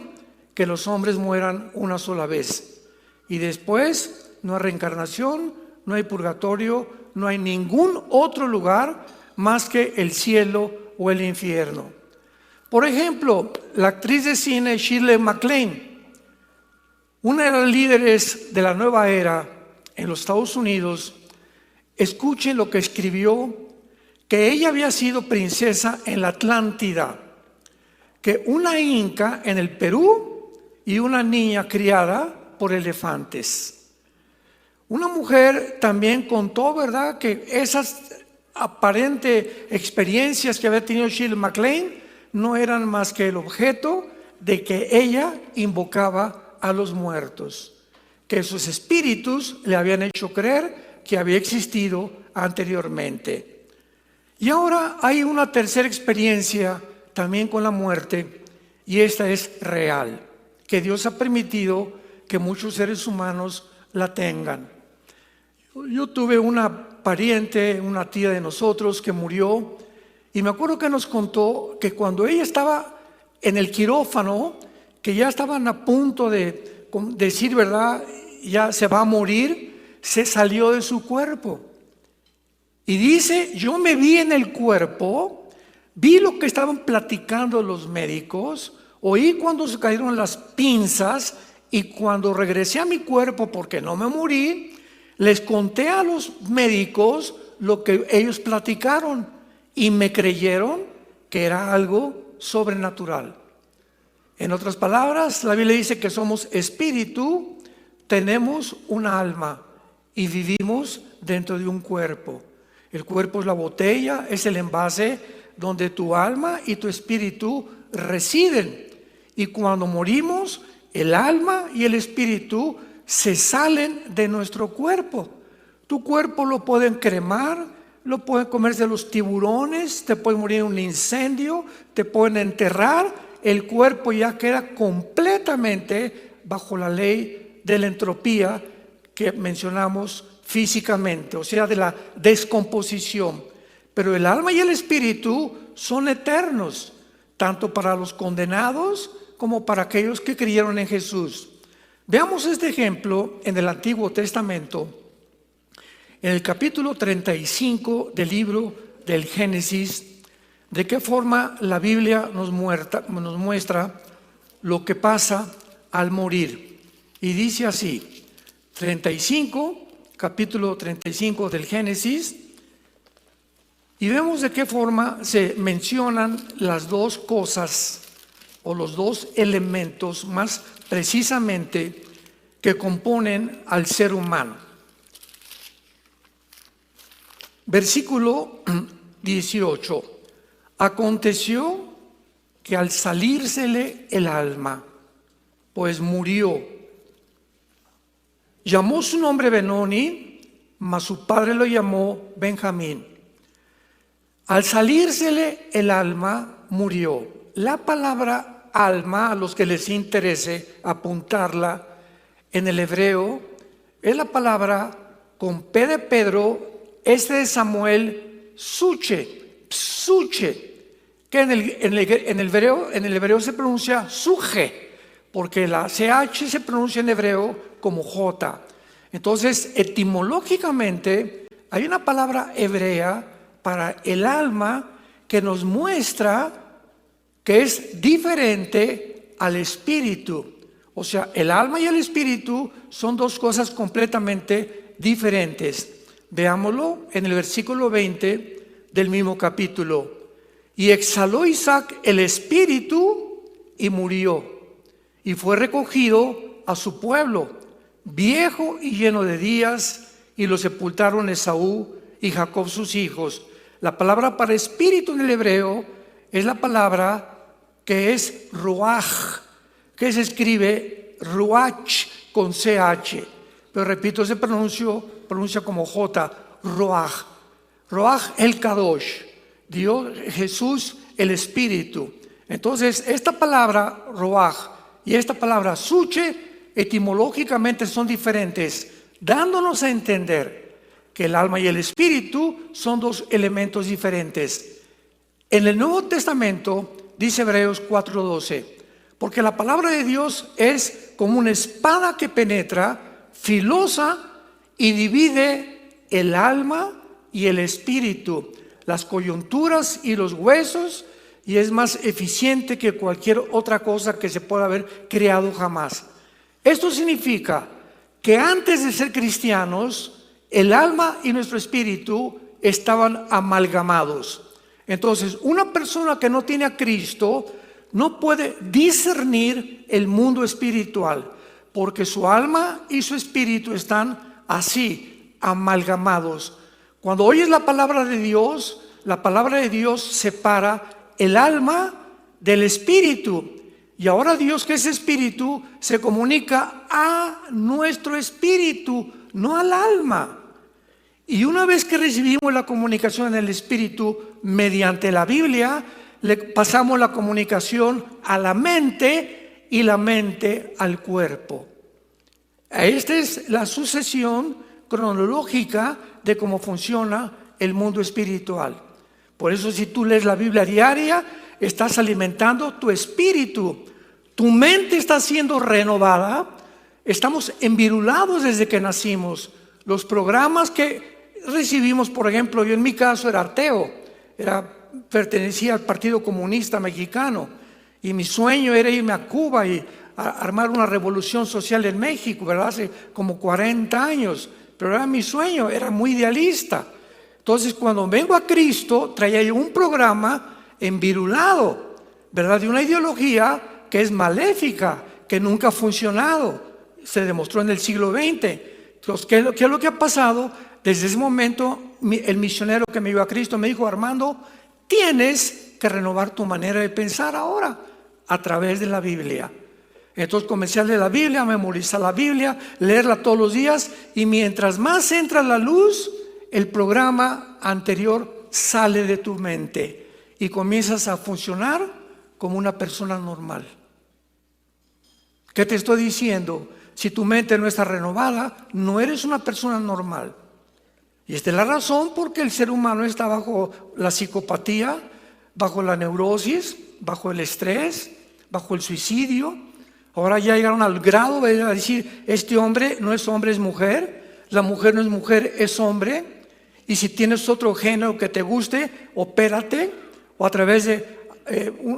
que los hombres mueran una sola vez. Y después no hay reencarnación, no hay purgatorio, no hay ningún otro lugar más que el cielo o el infierno. Por ejemplo, la actriz de cine Shirley MacLaine, una de las líderes de la nueva era en los Estados Unidos, escuchen lo que escribió, que ella había sido princesa en la Atlántida, que una inca en el Perú y una niña criada por elefantes. Una mujer también contó, ¿verdad?, que esas aparentes experiencias que había tenido Shirley MacLaine no eran más que el objeto de que ella invocaba a los muertos, que sus espíritus le habían hecho creer que había existido anteriormente. Y ahora hay una tercera experiencia también con la muerte, y esta es real, que Dios ha permitido que muchos seres humanos la tengan. Yo tuve una pariente, una tía de nosotros que murió, y me acuerdo que nos contó que cuando ella estaba en el quirófano, que ya estaban a punto de decir, ¿verdad?, ya se va a morir, se salió de su cuerpo. Y dice: yo me vi en el cuerpo, vi lo que estaban platicando los médicos, oí cuando se cayeron las pinzas, y cuando regresé a mi cuerpo, porque no me morí, les conté a los médicos lo que ellos platicaron y me creyeron que era algo sobrenatural. En otras palabras, la Biblia dice que somos espíritu, tenemos un alma y vivimos dentro de un cuerpo. El cuerpo es la botella, es el envase donde tu alma y tu espíritu residen. Y cuando morimos, el alma y el espíritu se salen de nuestro cuerpo. Tu cuerpo lo pueden cremar, lo pueden comerse los tiburones, te puede morir en un incendio, te pueden enterrar. El cuerpo ya queda completamente bajo la ley de la entropía que mencionamos físicamente, o sea, de la descomposición. Pero el alma y el espíritu son eternos, tanto para los condenados como para aquellos que creyeron en Jesús. Veamos este ejemplo en el Antiguo Testamento, en el capítulo 35 del libro del Génesis, de qué forma la Biblia nos muestra lo que pasa al morir. Y dice así, capítulo 35 del Génesis, y vemos de qué forma se mencionan las dos cosas o los dos elementos más precisamente que componen al ser humano. Versículo 18. Aconteció que al salírsele el alma, pues murió, llamó su nombre Benoni, mas su padre lo llamó Benjamín. Al salírsele el alma, murió. La palabra alma, a los que les interese apuntarla, en el hebreo, es la palabra con P de Pedro, de Samuel, psuche, que en el hebreo se pronuncia suje, porque la CH se pronuncia en hebreo como J. Entonces, etimológicamente, hay una palabra hebrea para el alma que nos muestra que es diferente al espíritu. O sea, el alma y el espíritu son dos cosas completamente diferentes. Veámoslo en el versículo 20 del mismo capítulo. Y exhaló Isaac el espíritu y murió, y fue recogido a su pueblo, viejo y lleno de días, y lo sepultaron Esaú y Jacob sus hijos. La palabra para espíritu en el hebreo es la palabra que es ruach, que se escribe ruach con CH, pero repito, se pronuncia como J, ruach. Ruach el Kadosh, Dios, Jesús, el Espíritu. Entonces, esta palabra ruach y esta palabra suche etimológicamente son diferentes, dándonos a entender que el alma y el espíritu son dos elementos diferentes. En el Nuevo Testamento dice Hebreos 4:12, porque la palabra de Dios es como una espada que penetra, filosa, y divide el alma y el espíritu, las coyunturas y los huesos, y es más eficiente que cualquier otra cosa que se pueda haber creado jamás. Esto significa que antes de ser cristianos, el alma y nuestro espíritu estaban amalgamados. Entonces, una persona que no tiene a Cristo no puede discernir el mundo espiritual, porque su alma y su espíritu están así, amalgamados. Cuando oyes la palabra de Dios separa el alma del espíritu. Y ahora Dios, que es espíritu, se comunica a nuestro espíritu, no al alma. Y una vez que recibimos la comunicación en el espíritu mediante la Biblia, le pasamos la comunicación a la mente y la mente al cuerpo. Esta es la sucesión cronológica de cómo funciona el mundo espiritual. Por eso, si tú lees la Biblia diaria, estás alimentando tu espíritu. Tu mente está siendo renovada. Estamos envirulados desde que nacimos. Los programas que recibimos, por ejemplo, yo en mi caso era ateo, pertenecía al Partido Comunista Mexicano, y mi sueño era irme a Cuba y armar una revolución social en México, ¿verdad? Hace como 40 años, pero era mi sueño, era muy idealista. Entonces, cuando vengo a Cristo, traía yo un programa envirulado, ¿verdad? De una ideología que es maléfica, que nunca ha funcionado, se demostró en el siglo XX. Entonces, ¿qué es lo que ha pasado? Desde ese momento, el misionero que me llevó a Cristo me dijo: Armando, tienes que renovar tu manera de pensar ahora a través de la Biblia. Entonces comencé a leer la Biblia, a memorizar la Biblia, leerla todos los días, y mientras más entra la luz, el programa anterior sale de tu mente y comienzas a funcionar como una persona normal. ¿Qué te estoy diciendo? Si tu mente no está renovada, no eres una persona normal. Y esta es la razón por qué el ser humano está bajo la psicopatía, bajo la neurosis, bajo el estrés, bajo el suicidio. Ahora ya llegaron al grado de decir, este hombre no es hombre, es mujer. La mujer no es mujer, es hombre. Y si tienes otro género que te guste, opérate. O a través de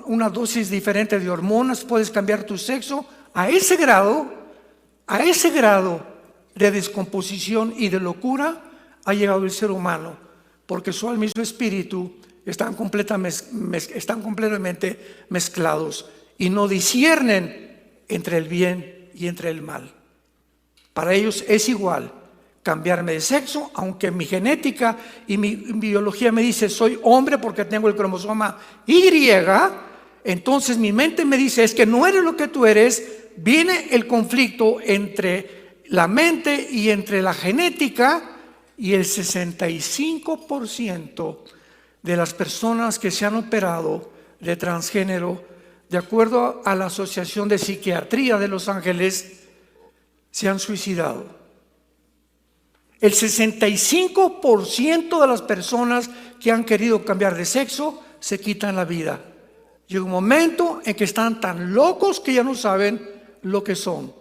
una dosis diferente de hormonas puedes cambiar tu sexo. A ese grado de descomposición y de locura ha llegado el ser humano. Porque su alma y su espíritu están completamente mezclados. Y no disciernen entre el bien y entre el mal. Para ellos es igual cambiarme de sexo, aunque mi genética y mi biología me dice soy hombre porque tengo el cromosoma Y, entonces mi mente me dice es que no eres lo que tú eres. Viene el conflicto entre la mente y entre la genética, y el 65% de las personas que se han operado de transgénero, de acuerdo a la Asociación de Psiquiatría de Los Ángeles, se han suicidado. El 65% de las personas que han querido cambiar de sexo se quitan la vida. Llega un momento en que están tan locos que ya no saben lo que son.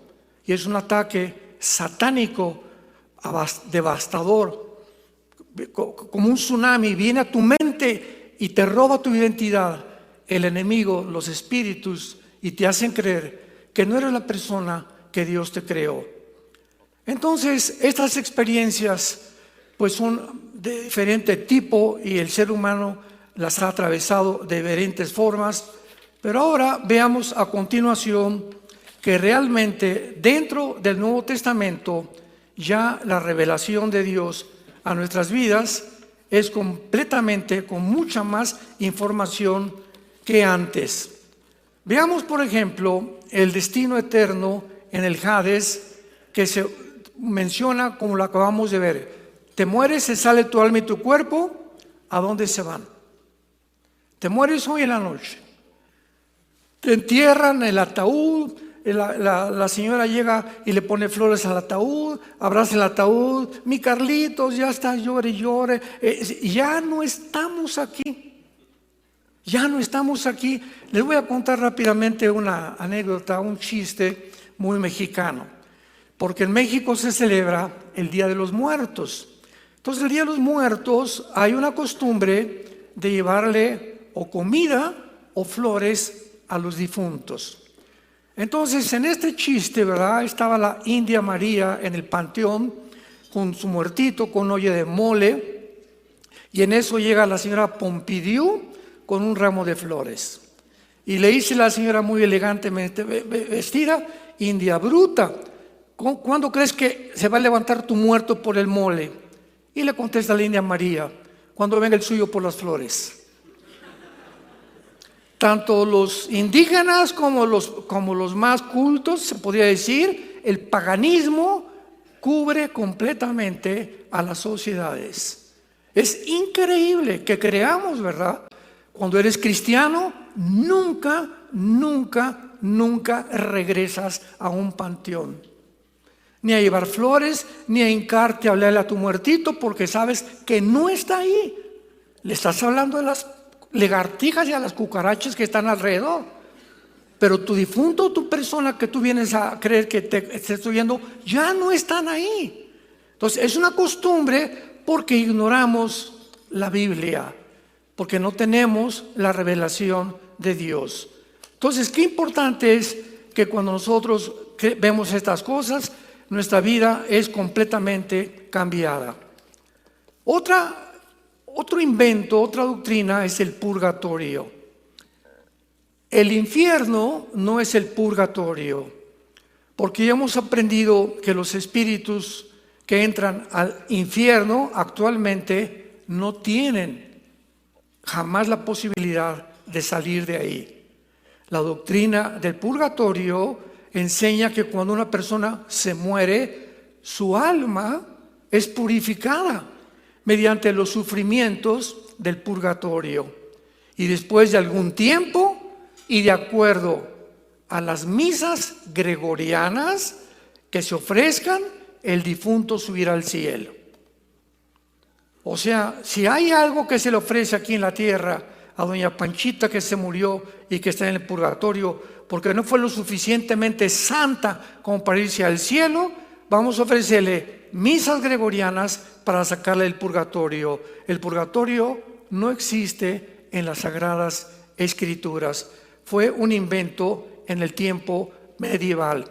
Y es un ataque satánico, devastador, como un tsunami. Viene a tu mente y te roba tu identidad. El enemigo, los espíritus, y te hacen creer que no eres la persona que Dios te creó. Entonces, estas experiencias pues son de diferente tipo y el ser humano las ha atravesado de diferentes formas. Pero ahora veamos a continuación que realmente dentro del Nuevo Testamento ya la revelación de Dios a nuestras vidas es completamente con mucha más información que antes. Veamos, por ejemplo, el destino eterno en el Hades, que se menciona como lo acabamos de ver. Te mueres, se sale tu alma y tu cuerpo, ¿a dónde se van? Te mueres hoy en la noche. Te entierran en el ataúd, la señora llega y le pone flores al ataúd, abraza el ataúd, mi Carlitos, ya está, llore y llore. Ya no estamos aquí. Ya no estamos aquí. Les voy a contar rápidamente una anécdota, un chiste muy mexicano. Porque en México se celebra el Día de los Muertos. Entonces, el Día de los Muertos hay una costumbre de llevarle o comida o flores a los difuntos. Entonces, en este chiste, ¿verdad? Estaba la India María en el panteón con su muertito, con olla de mole. Y en eso llega la señora Pompidou con un ramo de flores. Y le dice la señora muy elegantemente vestida, India bruta, ¿cuándo crees que se va a levantar tu muerto por el mole? Y le contesta la India María, cuando venga el suyo por las flores. Tanto los indígenas como los más cultos, se podría decir, el paganismo cubre completamente a las sociedades. Es increíble que creamos, ¿verdad? Cuando eres cristiano, nunca regresas a un panteón. Ni a llevar flores, ni a hincarte a hablarle a tu muertito, porque sabes que no está ahí. Le estás hablando de las lagartijas y a las cucarachas que están alrededor. Pero tu difunto, tu persona que tú vienes a creer que te estoy viendo, ya no están ahí. Entonces, es una costumbre porque ignoramos la Biblia, porque no tenemos la revelación de Dios. Entonces, qué importante es que cuando nosotros vemos estas cosas, nuestra vida es completamente cambiada. Otro invento, otra doctrina es el purgatorio. El infierno no es el purgatorio, porque ya hemos aprendido que los espíritus que entran al infierno actualmente no tienen jamás la posibilidad de salir de ahí. La doctrina del purgatorio enseña que cuando una persona se muere, su alma es purificada mediante los sufrimientos del purgatorio. Y después de algún tiempo, y de acuerdo a las misas gregorianas que se ofrezcan, el difunto subirá al cielo. O sea, si hay algo que se le ofrece aquí en la tierra a doña Panchita que se murió y que está en el purgatorio porque no fue lo suficientemente santa como para irse al cielo, vamos a ofrecerle misas gregorianas para sacarle del purgatorio. El purgatorio no existe en las Sagradas Escrituras. Fue un invento en el tiempo medieval.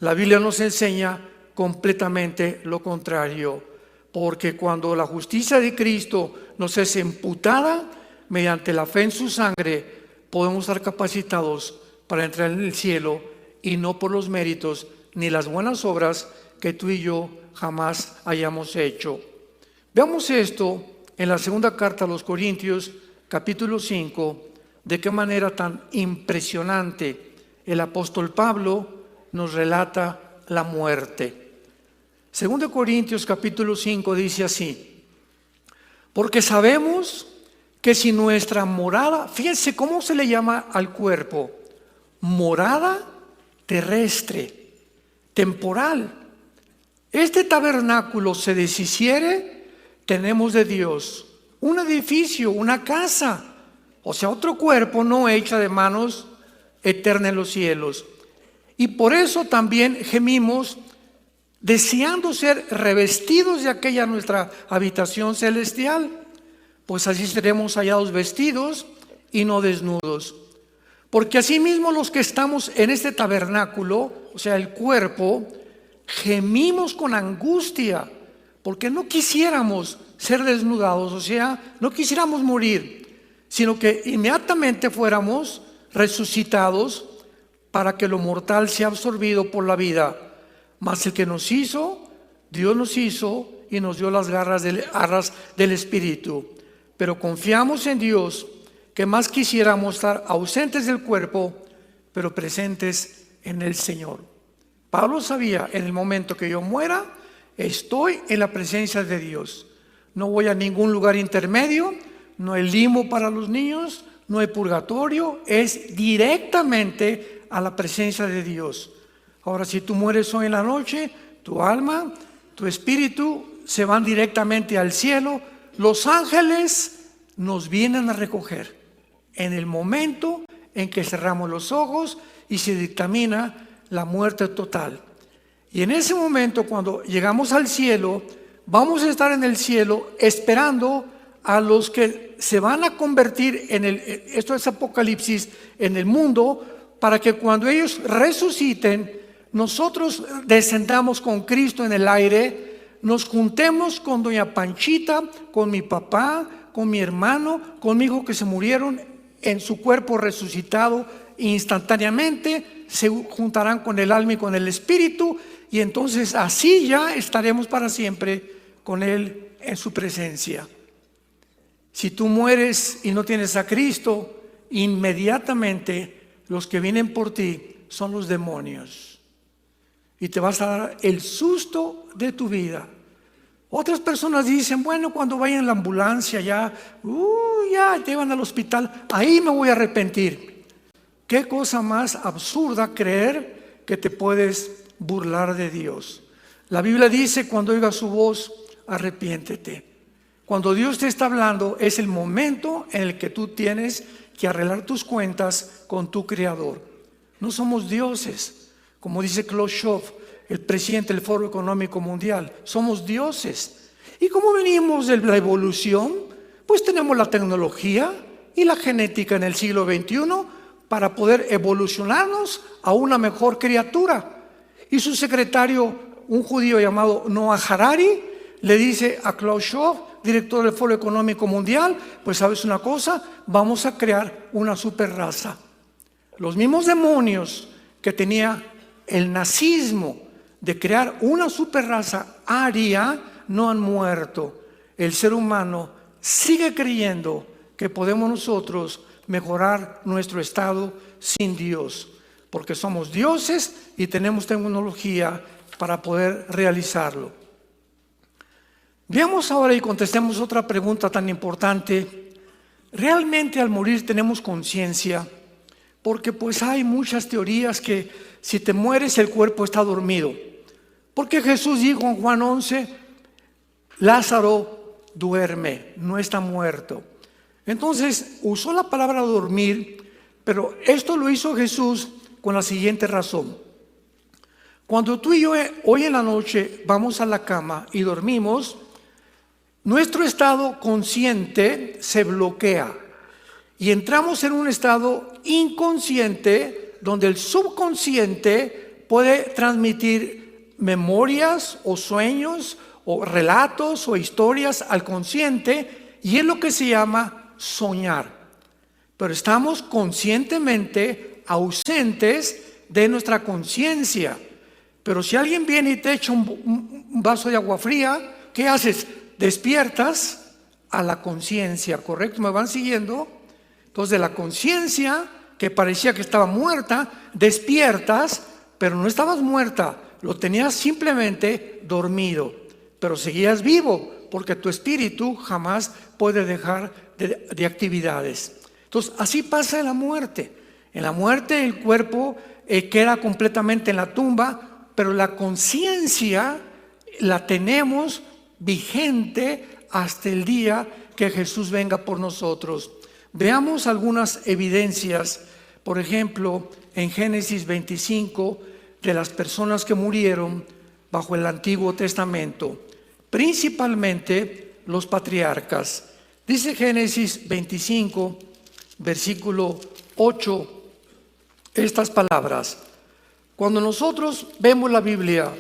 La Biblia nos enseña completamente lo contrario, porque cuando la justicia de Cristo nos es imputada mediante la fe en su sangre, podemos estar capacitados para entrar en el cielo y no por los méritos ni las buenas obras que tú y yo jamás hayamos hecho. Veamos esto en la segunda carta a los Corintios, capítulo 5, de qué manera tan impresionante el apóstol Pablo nos relata la muerte. Segunda Corintios capítulo 5 dice así: porque sabemos que si nuestra morada, fíjense cómo se le llama al cuerpo, morada terrestre, temporal, este tabernáculo se deshiciere, tenemos de Dios un edificio, una casa, o sea, otro cuerpo no hecha de manos, eterna en los cielos. Y por eso también gemimos, deseando ser revestidos de aquella nuestra habitación celestial, pues así seremos hallados vestidos y no desnudos. Porque asimismo los que estamos en este tabernáculo, o sea, el cuerpo, gemimos con angustia, porque no quisiéramos ser desnudados, o sea, no quisiéramos morir, sino que inmediatamente fuéramos resucitados para que lo mortal sea absorbido por la vida. Mas el que nos hizo, Dios nos hizo y nos dio las garras del Espíritu. Pero confiamos en Dios, que más quisiéramos estar ausentes del cuerpo, pero presentes en el Señor. Pablo sabía, en el momento que yo muera, estoy en la presencia de Dios. No voy a ningún lugar intermedio, no hay limbo para los niños, no hay purgatorio, es directamente a la presencia de Dios. Ahora, si tú mueres hoy en la noche, tu alma, tu espíritu se van directamente al cielo. Los ángeles nos vienen a recoger en el momento en que cerramos los ojos y se dictamina la muerte total. Y en ese momento, cuando llegamos al cielo, vamos a estar en el cielo esperando a los que se van a convertir esto es Apocalipsis, en el mundo, para que cuando ellos resuciten, nosotros descendamos con Cristo en el aire, nos juntemos con doña Panchita, con mi papá, con mi hermano, con mi hijo que se murieron en su cuerpo resucitado instantáneamente, se juntarán con el alma y con el espíritu, y entonces así ya estaremos para siempre con Él en su presencia. Si tú mueres y no tienes a Cristo, inmediatamente los que vienen por ti son los demonios. Y te vas a dar el susto de tu vida. Otras personas dicen, bueno, cuando vayan en la ambulancia ya te llevan al hospital, ahí me voy a arrepentir. Qué cosa más absurda creer que te puedes burlar de Dios. La Biblia dice, cuando oigas su voz, arrepiéntete. Cuando Dios te está hablando, es el momento en el que tú tienes que arreglar tus cuentas con tu Creador. No somos dioses, como dice Klaus Schwab, el presidente del Foro Económico Mundial. Somos dioses. Y como venimos de la evolución, pues tenemos la tecnología y la genética en el siglo XXI para poder evolucionarnos a una mejor criatura. Y su secretario, un judío llamado Noah Harari, le dice a Klaus Schwab, director del Foro Económico Mundial, pues sabes una cosa, vamos a crear una superraza. Los mismos demonios que tenía el nazismo de crear una superraza aria no han muerto. El ser humano sigue creyendo que podemos nosotros mejorar nuestro estado sin Dios, porque somos dioses y tenemos tecnología para poder realizarlo. Veamos ahora y contestemos otra pregunta tan importante. ¿Realmente al morir tenemos conciencia? Porque pues hay muchas teorías que si te mueres el cuerpo está dormido. Porque Jesús dijo en Juan 11, Lázaro duerme, no está muerto. Entonces usó la palabra dormir, pero esto lo hizo Jesús con la siguiente razón. Cuando tú y yo hoy en la noche vamos a la cama y dormimos, nuestro estado consciente se bloquea y entramos en un estado inconsciente donde el subconsciente puede transmitir memorias o sueños o relatos o historias al consciente, y es lo que se llama soñar. Pero estamos conscientemente ausentes de nuestra conciencia. Pero si alguien viene y te echa un vaso de agua fría, ¿qué haces? Despiertas a la conciencia, ¿correcto? ¿Me van siguiendo? Entonces, de la conciencia, que parecía que estaba muerta, despiertas, pero no estabas muerta, lo tenías simplemente dormido, pero seguías vivo, porque tu espíritu jamás puede dejar de actividades. Entonces, así pasa en la muerte. En la muerte el cuerpo queda completamente en la tumba, pero la conciencia la tenemos vigente hasta el día que Jesús venga por nosotros. Veamos algunas evidencias, por ejemplo, en Génesis 25, de las personas que murieron bajo el Antiguo Testamento, principalmente los patriarcas. Dice Génesis 25, versículo 8, estas palabras. Cuando nosotros vemos la Biblia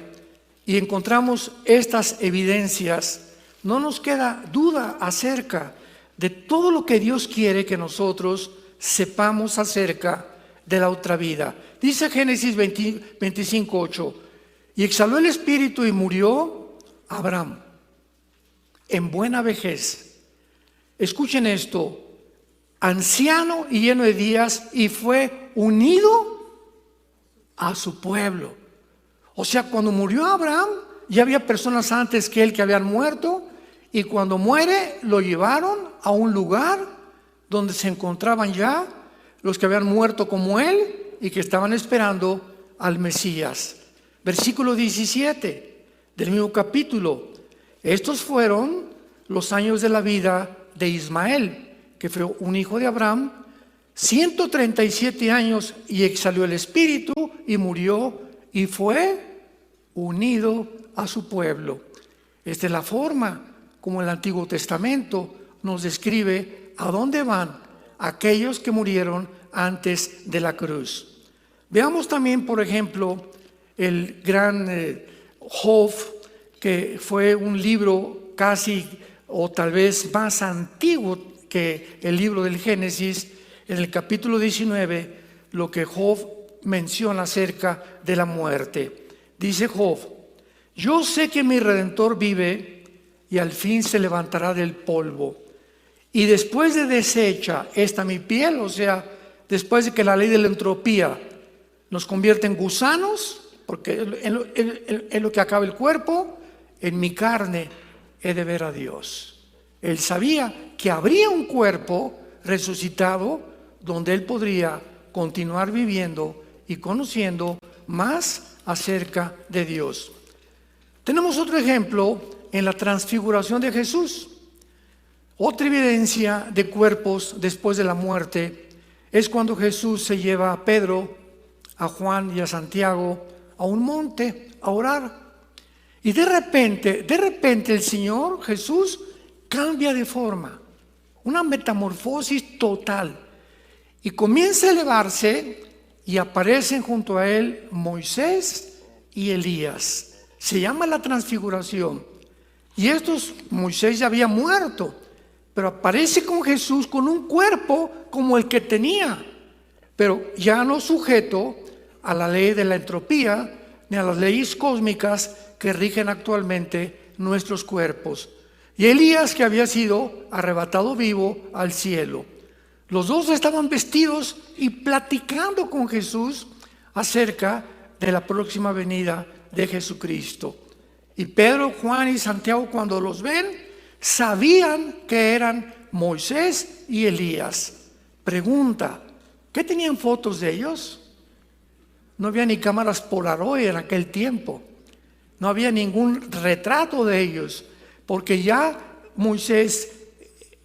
y encontramos estas evidencias, no nos queda duda acerca de todo lo que Dios quiere que nosotros sepamos acerca de la otra vida. Dice Génesis 25, 8, y exhaló el espíritu y murió Abraham en buena vejez. Escuchen esto, anciano y lleno de días, y fue unido a su pueblo. O sea, cuando murió Abraham, ya había personas antes que él que habían muerto, y cuando muere lo llevaron a un lugar donde se encontraban ya los que habían muerto como él y que estaban esperando al Mesías. Versículo 17 del mismo capítulo. Estos fueron los años de la vida de Ismael, que fue un hijo de Abraham, 137 años, y exhaló el espíritu y murió y fue unido a su pueblo. Esta es la forma como el Antiguo Testamento nos describe a dónde van aquellos que murieron antes de la cruz. Veamos también, por ejemplo, el gran Job, que fue un libro casi o tal vez más antiguo que el libro del Génesis. En el capítulo 19, lo que Job menciona acerca de la muerte. Dice Job: yo sé que mi Redentor vive y al fin se levantará del polvo. Y después de deshecha esta mi piel, o sea, después de que la ley de la entropía nos convierte en gusanos, porque es lo que acaba el cuerpo, en mi carne he de ver a Dios. Él sabía que habría un cuerpo resucitado donde él podría continuar viviendo y conociendo más acerca de Dios. Tenemos otro ejemplo en la transfiguración de Jesús. Otra evidencia de cuerpos después de la muerte es cuando Jesús se lleva a Pedro, a Juan y a Santiago a un monte a orar. Y de repente el Señor Jesús cambia de forma, una metamorfosis total. Y comienza a elevarse y aparecen junto a él Moisés y Elías. Se llama la transfiguración. Y Moisés ya había muerto, pero aparece con Jesús con un cuerpo como el que tenía, pero ya no sujeto a la ley de la entropía ni a las leyes cósmicas que rigen actualmente nuestros cuerpos. Y Elías, que había sido arrebatado vivo al cielo. Los dos estaban vestidos y platicando con Jesús acerca de la próxima venida de Jesucristo. Y Pedro, Juan y Santiago, cuando los ven, sabían que eran Moisés y Elías. Pregunta: ¿qué tenían fotos de ellos? No había ni cámaras Polaroid en aquel tiempo. No había ningún retrato de ellos, porque ya Moisés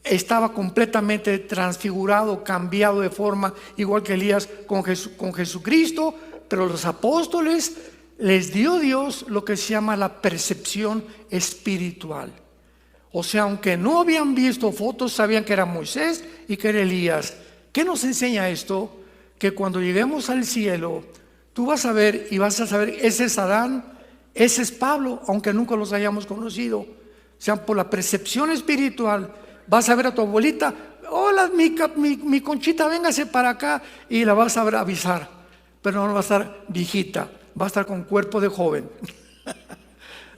estaba completamente transfigurado, cambiado de forma, igual que Elías con Jesucristo, pero los apóstoles les dio Dios lo que se llama la percepción espiritual. O sea, aunque no habían visto fotos, sabían que era Moisés y que era Elías. ¿Qué nos enseña esto? Que cuando lleguemos al cielo, tú vas a ver y vas a saber, ese es Adán, ese es Pablo, aunque nunca los hayamos conocido. O sea, por la percepción espiritual, vas a ver a tu abuelita, hola, mi Conchita, véngase para acá, y la vas a avisar, pero no va a estar viejita, va a estar con cuerpo de joven.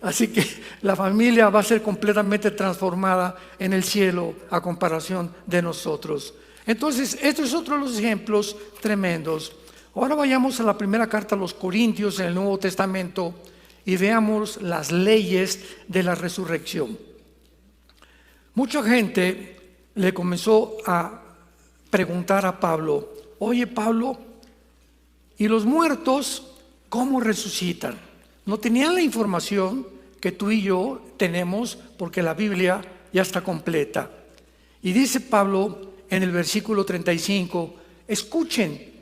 Así que la familia va a ser completamente transformada en el cielo a comparación de nosotros. Entonces, este es otro de los ejemplos tremendos. Ahora vayamos a la primera carta a los Corintios en el Nuevo Testamento y veamos las leyes de la resurrección. Mucha gente le comenzó a preguntar a Pablo, oye Pablo, ¿y los muertos cómo resucitan? No tenían la información que tú y yo tenemos porque la Biblia ya está completa. Y dice Pablo en el versículo 35, escuchen,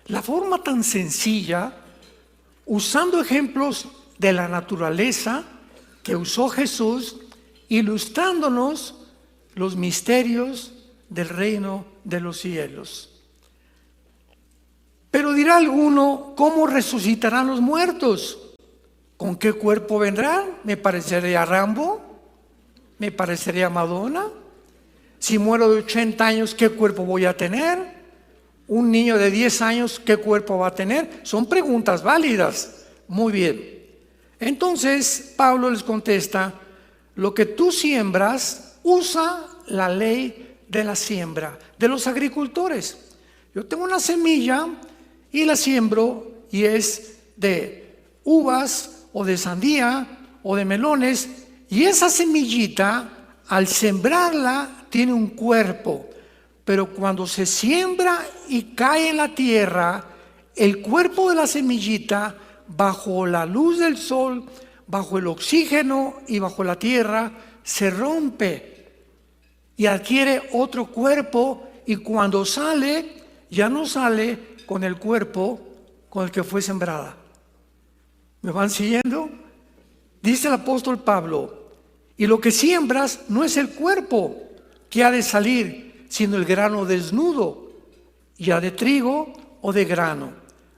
la forma tan sencilla, usando ejemplos de la naturaleza que usó Jesús, ilustrándonos los misterios del reino de los cielos. Pero dirá alguno, ¿cómo resucitarán los muertos? ¿Con qué cuerpo vendrán? ¿Me parecería Rambo? ¿Me parecería Madonna? Si muero de 80 años, ¿qué cuerpo voy a tener? Un niño de 10 años, ¿qué cuerpo va a tener? Son preguntas válidas. Muy bien. Entonces, Pablo les contesta, lo que tú siembras, usa la ley de la siembra, de los agricultores. Yo tengo una semilla y la siembro y es de uvas o de sandía o de melones, y esa semillita al sembrarla tiene un cuerpo, pero cuando se siembra y cae en la tierra, el cuerpo de la semillita, bajo la luz del sol, bajo el oxígeno y bajo la tierra, se rompe y adquiere otro cuerpo, y cuando sale, ya no sale con el cuerpo con el que fue sembrada. ¿Me van siguiendo? Dice el apóstol Pablo, y lo que siembras no es el cuerpo que ha de salir, sino el grano desnudo, ya de trigo o de grano.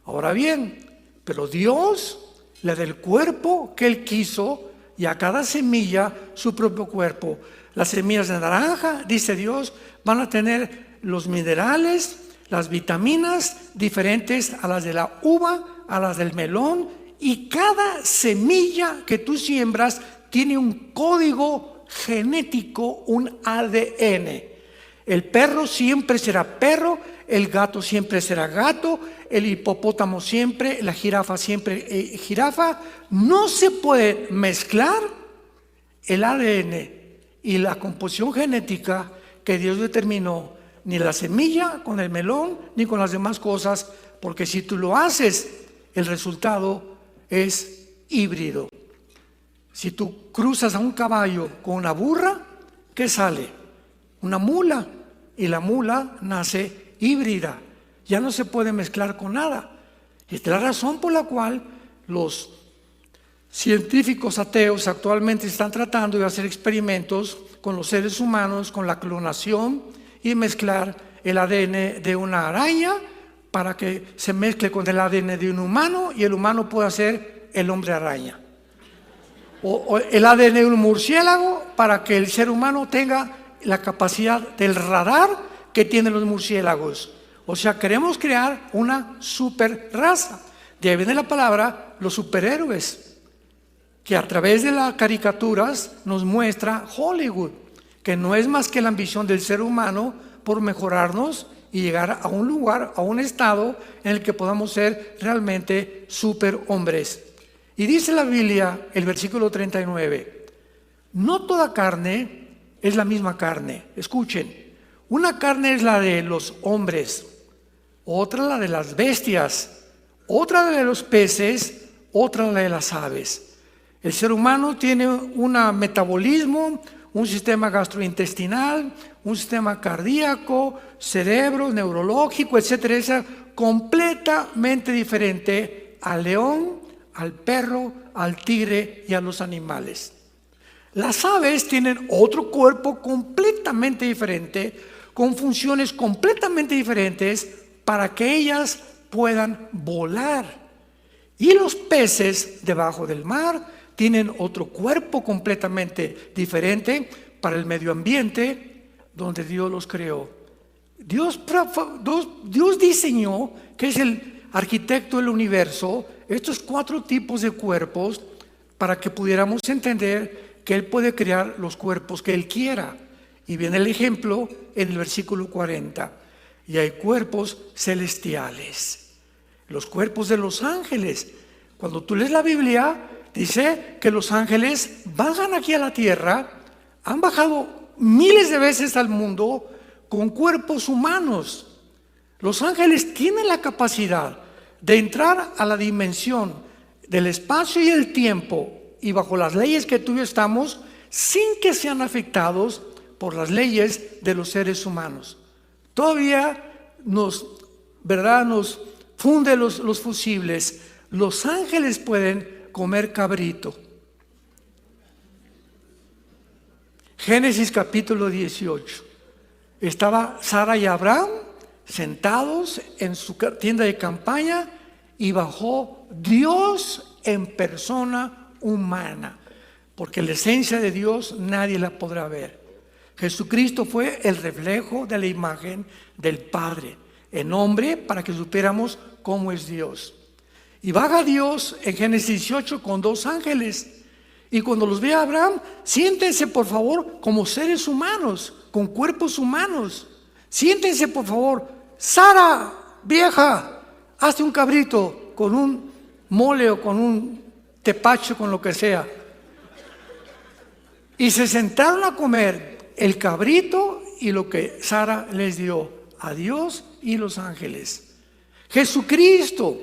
Ahora bien, pero Dios le da el cuerpo que Él quiso, y a cada semilla su propio cuerpo. Las semillas de naranja, dice Dios, van a tener los minerales, las vitaminas diferentes a las de la uva, a las del melón, y cada semilla que tú siembras tiene un código genético, un ADN. El perro siempre será perro, el gato siempre será gato, el hipopótamo siempre, la jirafa siempre jirafa. No se puede mezclar el ADN y la composición genética que Dios determinó, ni la semilla con el melón, ni con las demás cosas, porque si tú lo haces, el resultado es híbrido. Si tú cruzas a un caballo con una burra, ¿qué sale? Una mula, y la mula nace híbrida, ya no se puede mezclar con nada. Esta es la razón por la cual los científicos ateos actualmente están tratando de hacer experimentos con los seres humanos, con la clonación, y mezclar el ADN de una araña para que se mezcle con el ADN de un humano, y el humano pueda ser el hombre araña. O el ADN de un murciélago para que el ser humano tenga la capacidad del radar que tienen los murciélagos. O sea, queremos crear una super raza. De ahí viene la palabra los superhéroes, que a través de las caricaturas nos muestra Hollywood, que no es más que la ambición del ser humano por mejorarnos y llegar a un lugar, a un estado en el que podamos ser realmente superhombres. Y dice la Biblia, el versículo 39, no toda carne es la misma carne. Escuchen, una carne es la de los hombres, otra la de las bestias, otra la de los peces, otra la de las aves. El ser humano tiene un metabolismo, un sistema gastrointestinal, un sistema cardíaco, cerebro, neurológico, etcétera, etcétera, completamente diferente al león, al perro, al tigre y a los animales. Las aves tienen otro cuerpo completamente diferente, con funciones completamente diferentes para que ellas puedan volar. Y los peces debajo del mar tienen otro cuerpo completamente diferente para el medio ambiente donde Dios los creó. Dios diseñó, que es el arquitecto del universo, estos 4 tipos de cuerpos para que pudiéramos entender que Él puede crear los cuerpos que Él quiera. Y viene el ejemplo en el versículo 40. Y hay cuerpos celestiales, los cuerpos de los ángeles. Cuando tú lees la Biblia, dice que los ángeles bajan aquí a la tierra, han bajado miles de veces al mundo con cuerpos humanos. Los ángeles tienen la capacidad de entrar a la dimensión del espacio y el tiempo y bajo las leyes que tú y yo estamos, sin que sean afectados por las leyes de los seres humanos. Todavía nos funde los fusibles. Los ángeles pueden comer cabrito. Génesis capítulo 18. Estaba Sara y Abraham sentados en su tienda de campaña y bajó Dios en persona humana, porque la esencia de Dios nadie la podrá ver. Jesucristo fue el reflejo de la imagen del Padre en hombre para que supiéramos cómo es Dios. Y baja Dios en Génesis 18 con 2 ángeles. Y cuando los ve a Abraham, siéntense por favor como seres humanos, con cuerpos humanos. Siéntense por favor. Sara, vieja, hazte un cabrito con un mole o con un tepache, con lo que sea. Y se sentaron a comer el cabrito y lo que Sara les dio a Dios y los ángeles. Jesucristo,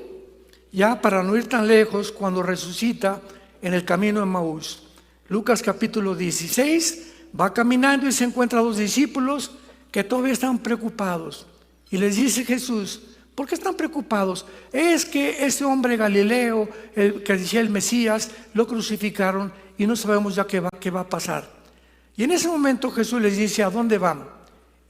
ya para no ir tan lejos, cuando resucita en el camino de Emaús, Lucas capítulo 16, va caminando y se encuentra a 2 discípulos que todavía están preocupados. Y les dice Jesús: ¿por qué están preocupados? Es que ese hombre Galileo, el que decía el Mesías, lo crucificaron y no sabemos ya qué va a pasar. Y en ese momento Jesús les dice: ¿a dónde van?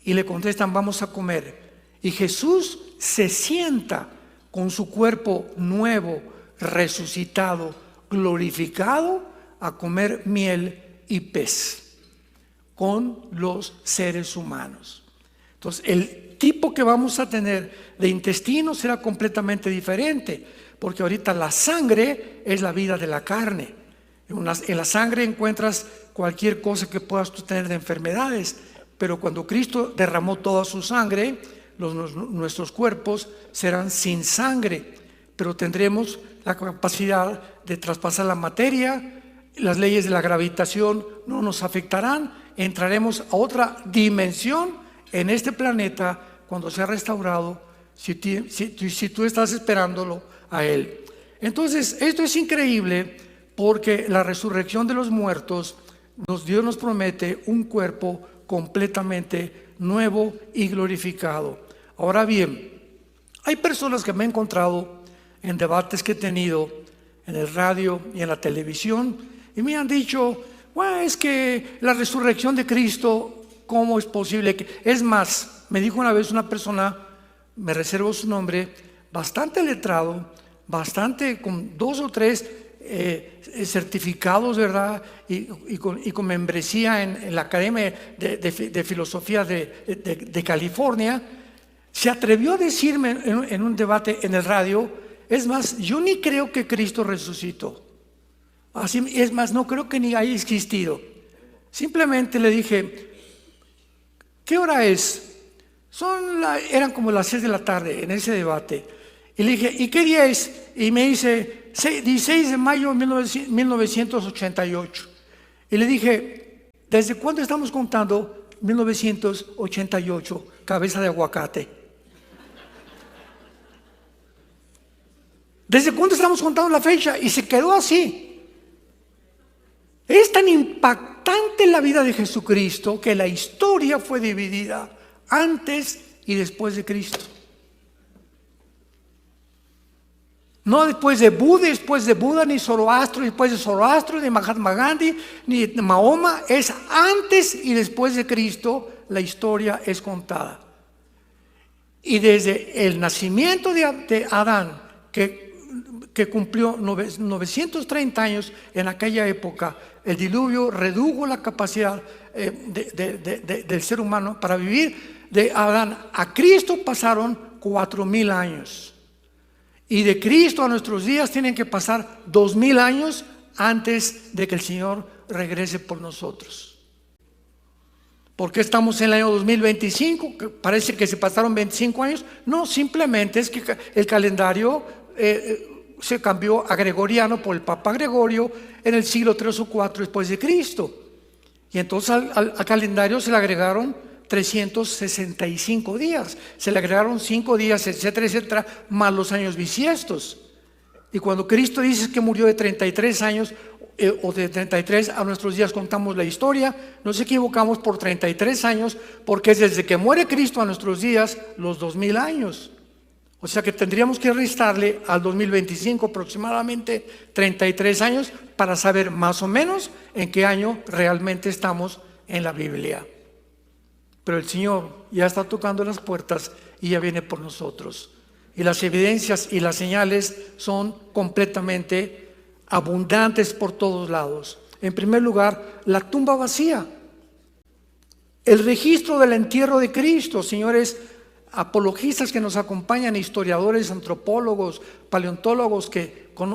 Y le contestan: vamos a comer. Y Jesús se sienta con su cuerpo nuevo, resucitado, glorificado, a comer miel y pez con los seres humanos. Entonces el tipo que vamos a tener de intestino será completamente diferente, porque ahorita la sangre es la vida de la carne. En la sangre encuentras cualquier cosa que puedas tú tener de enfermedades, pero cuando Cristo derramó toda su sangre, nuestros cuerpos serán sin sangre, pero tendremos la capacidad de traspasar la materia. Las leyes de la gravitación no nos afectarán, entraremos a otra dimensión en este planeta cuando sea restaurado, si tú estás esperándolo a Él. Entonces, esto es increíble, porque la resurrección de los muertos, Dios nos promete un cuerpo completamente nuevo y glorificado. Ahora bien, hay personas que me he encontrado en debates que he tenido en el radio y en la televisión, y me han dicho: bueno, es que la resurrección de Cristo, ¿cómo es posible? Es más, me dijo una vez una persona, me reservo su nombre, bastante letrado, bastante con 2 o 3 certificados, ¿verdad? Y con membresía en la Academia de Filosofía de California, se atrevió a decirme en un debate en el radio: es más, yo ni creo que Cristo resucitó. Así, es más, no creo que ni haya existido. Simplemente le dije: ¿qué hora es? Eran como las 6 de la tarde en ese debate. Y le dije: ¿y qué día es? Y me dice: 16 de mayo de 1988. Y le dije: ¿desde cuándo estamos contando 1988, cabeza de aguacate? ¿Desde cuándo estamos contando la fecha? Y se quedó así. Es tan impactante impactante la vida de Jesucristo que la historia fue dividida antes y después de Cristo. No después de Buda, ni Zoroastro, después de Zoroastro, ni Mahatma Gandhi, ni Mahoma. Es antes y después de Cristo, la historia es contada. Y desde el nacimiento de Adán, que cumplió 930 años en aquella época, el diluvio redujo la capacidad del ser humano para vivir. De Adán a Cristo pasaron 4000 años. Y de Cristo a nuestros días tienen que pasar 2000 años antes de que el Señor regrese por nosotros. ¿Por qué estamos en el año 2025? Que parece que se pasaron 25 años. No, simplemente es que el calendario se cambió a gregoriano por el Papa Gregorio en el siglo 3 o 4 después de Cristo. Y entonces al calendario se le agregaron 365 días, se le agregaron 5 días, etcétera, etcétera, más los años bisiestos. Y cuando Cristo dice que murió de 33 años o de 33 a nuestros días contamos la historia, nos equivocamos por 33 años, porque es desde que muere Cristo a nuestros días los 2000 años. O sea que tendríamos que restarle al 2025 aproximadamente 33 años para saber más o menos en qué año realmente estamos en la Biblia. Pero el Señor ya está tocando las puertas y ya viene por nosotros. Y las evidencias y las señales son completamente abundantes por todos lados. En primer lugar, la tumba vacía. El registro del entierro de Cristo, señores apologistas que nos acompañan, historiadores, antropólogos, paleontólogos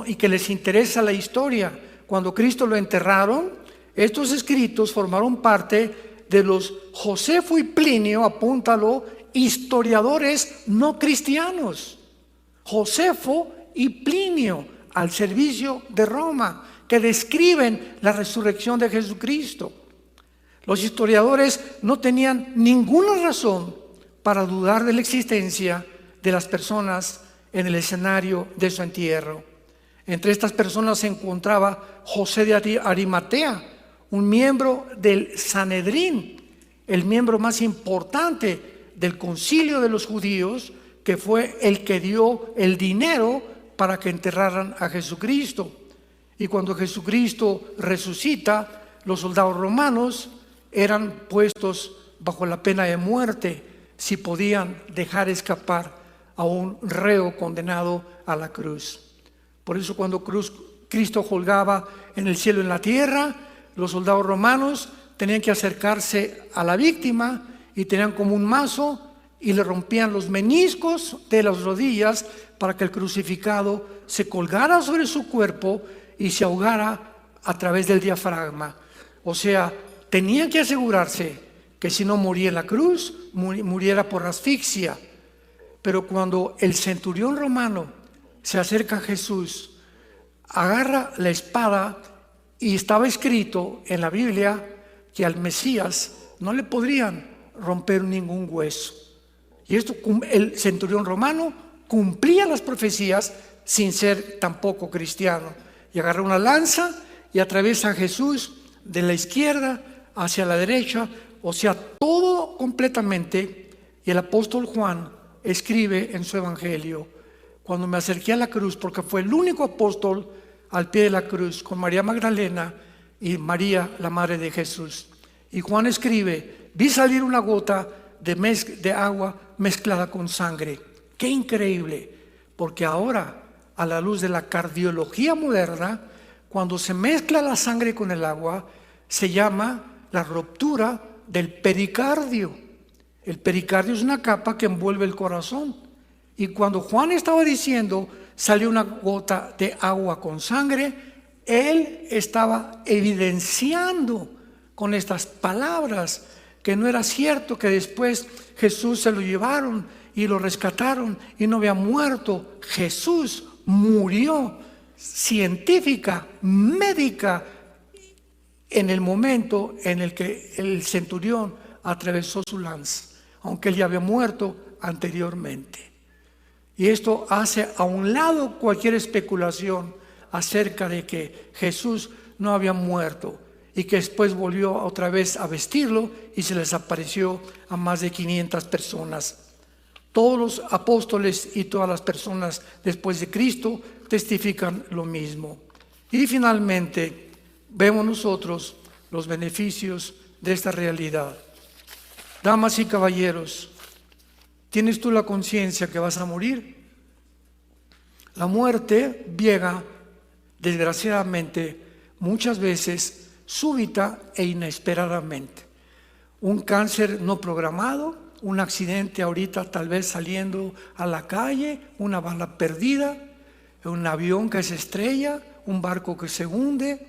y que les interesa la historia. Cuando Cristo lo enterraron, estos escritos formaron parte de los Josefo y Plinio, apúntalo, historiadores no cristianos. Josefo y Plinio, al servicio de Roma, que describen la resurrección de Jesucristo. Los historiadores no tenían ninguna razón para dudar de la existencia de las personas en el escenario de su entierro. Entre estas personas se encontraba José de Arimatea, un miembro del Sanedrín, el miembro más importante del concilio de los judíos, que fue el que dio el dinero para que enterraran a Jesucristo. Y cuando Jesucristo resucita, los soldados romanos eran puestos bajo la pena de muerte si podían dejar escapar a un reo condenado a la cruz. Por eso cuando Cristo colgaba en el cielo y en la tierra, los soldados romanos tenían que acercarse a la víctima y tenían como un mazo y le rompían los meniscos de las rodillas para que el crucificado se colgara sobre su cuerpo y se ahogara a través del diafragma. O sea, tenían que asegurarse que si no moría en la cruz, muriera por asfixia. Pero cuando el centurión romano se acerca a Jesús, agarra la espada, y estaba escrito en la Biblia que al Mesías no le podrían romper ningún hueso. Y esto, el centurión romano cumplía las profecías sin ser tampoco cristiano. Y agarra una lanza y atraviesa a Jesús de la izquierda hacia la derecha, o sea, todo completamente. Y el apóstol Juan escribe en su evangelio: cuando me acerqué a la cruz, porque fue el único apóstol al pie de la cruz, con María Magdalena y María, la madre de Jesús. Y Juan escribe: vi salir una gota de agua mezclada con sangre. ¡Qué increíble! Porque ahora, a la luz de la cardiología moderna, cuando se mezcla la sangre con el agua, se llama la ruptura del pericardio. El pericardio es una capa que envuelve el corazón. Y cuando Juan estaba diciendo salió una gota de agua con sangre, él estaba evidenciando con estas palabras que no era cierto que después Jesús se lo llevaron y lo rescataron y no había muerto. Jesús murió científica, médica, en el momento en el que el centurión atravesó su lanza, aunque él ya había muerto anteriormente. Y esto hace a un lado cualquier especulación acerca de que Jesús no había muerto. y que después volvió otra vez a vestirlo y se les apareció a más de 500 personas. Todos los apóstoles y todas las personas después de Cristo testifican lo mismo. Y finalmente vemos nosotros los beneficios de esta realidad. Damas y caballeros, ¿tienes tú la conciencia que vas a morir? La muerte llega, desgraciadamente, muchas veces súbita e inesperadamente. Un cáncer no programado, un accidente ahorita tal vez saliendo a la calle, una bala perdida, un avión que se estrella, un barco que se hunde.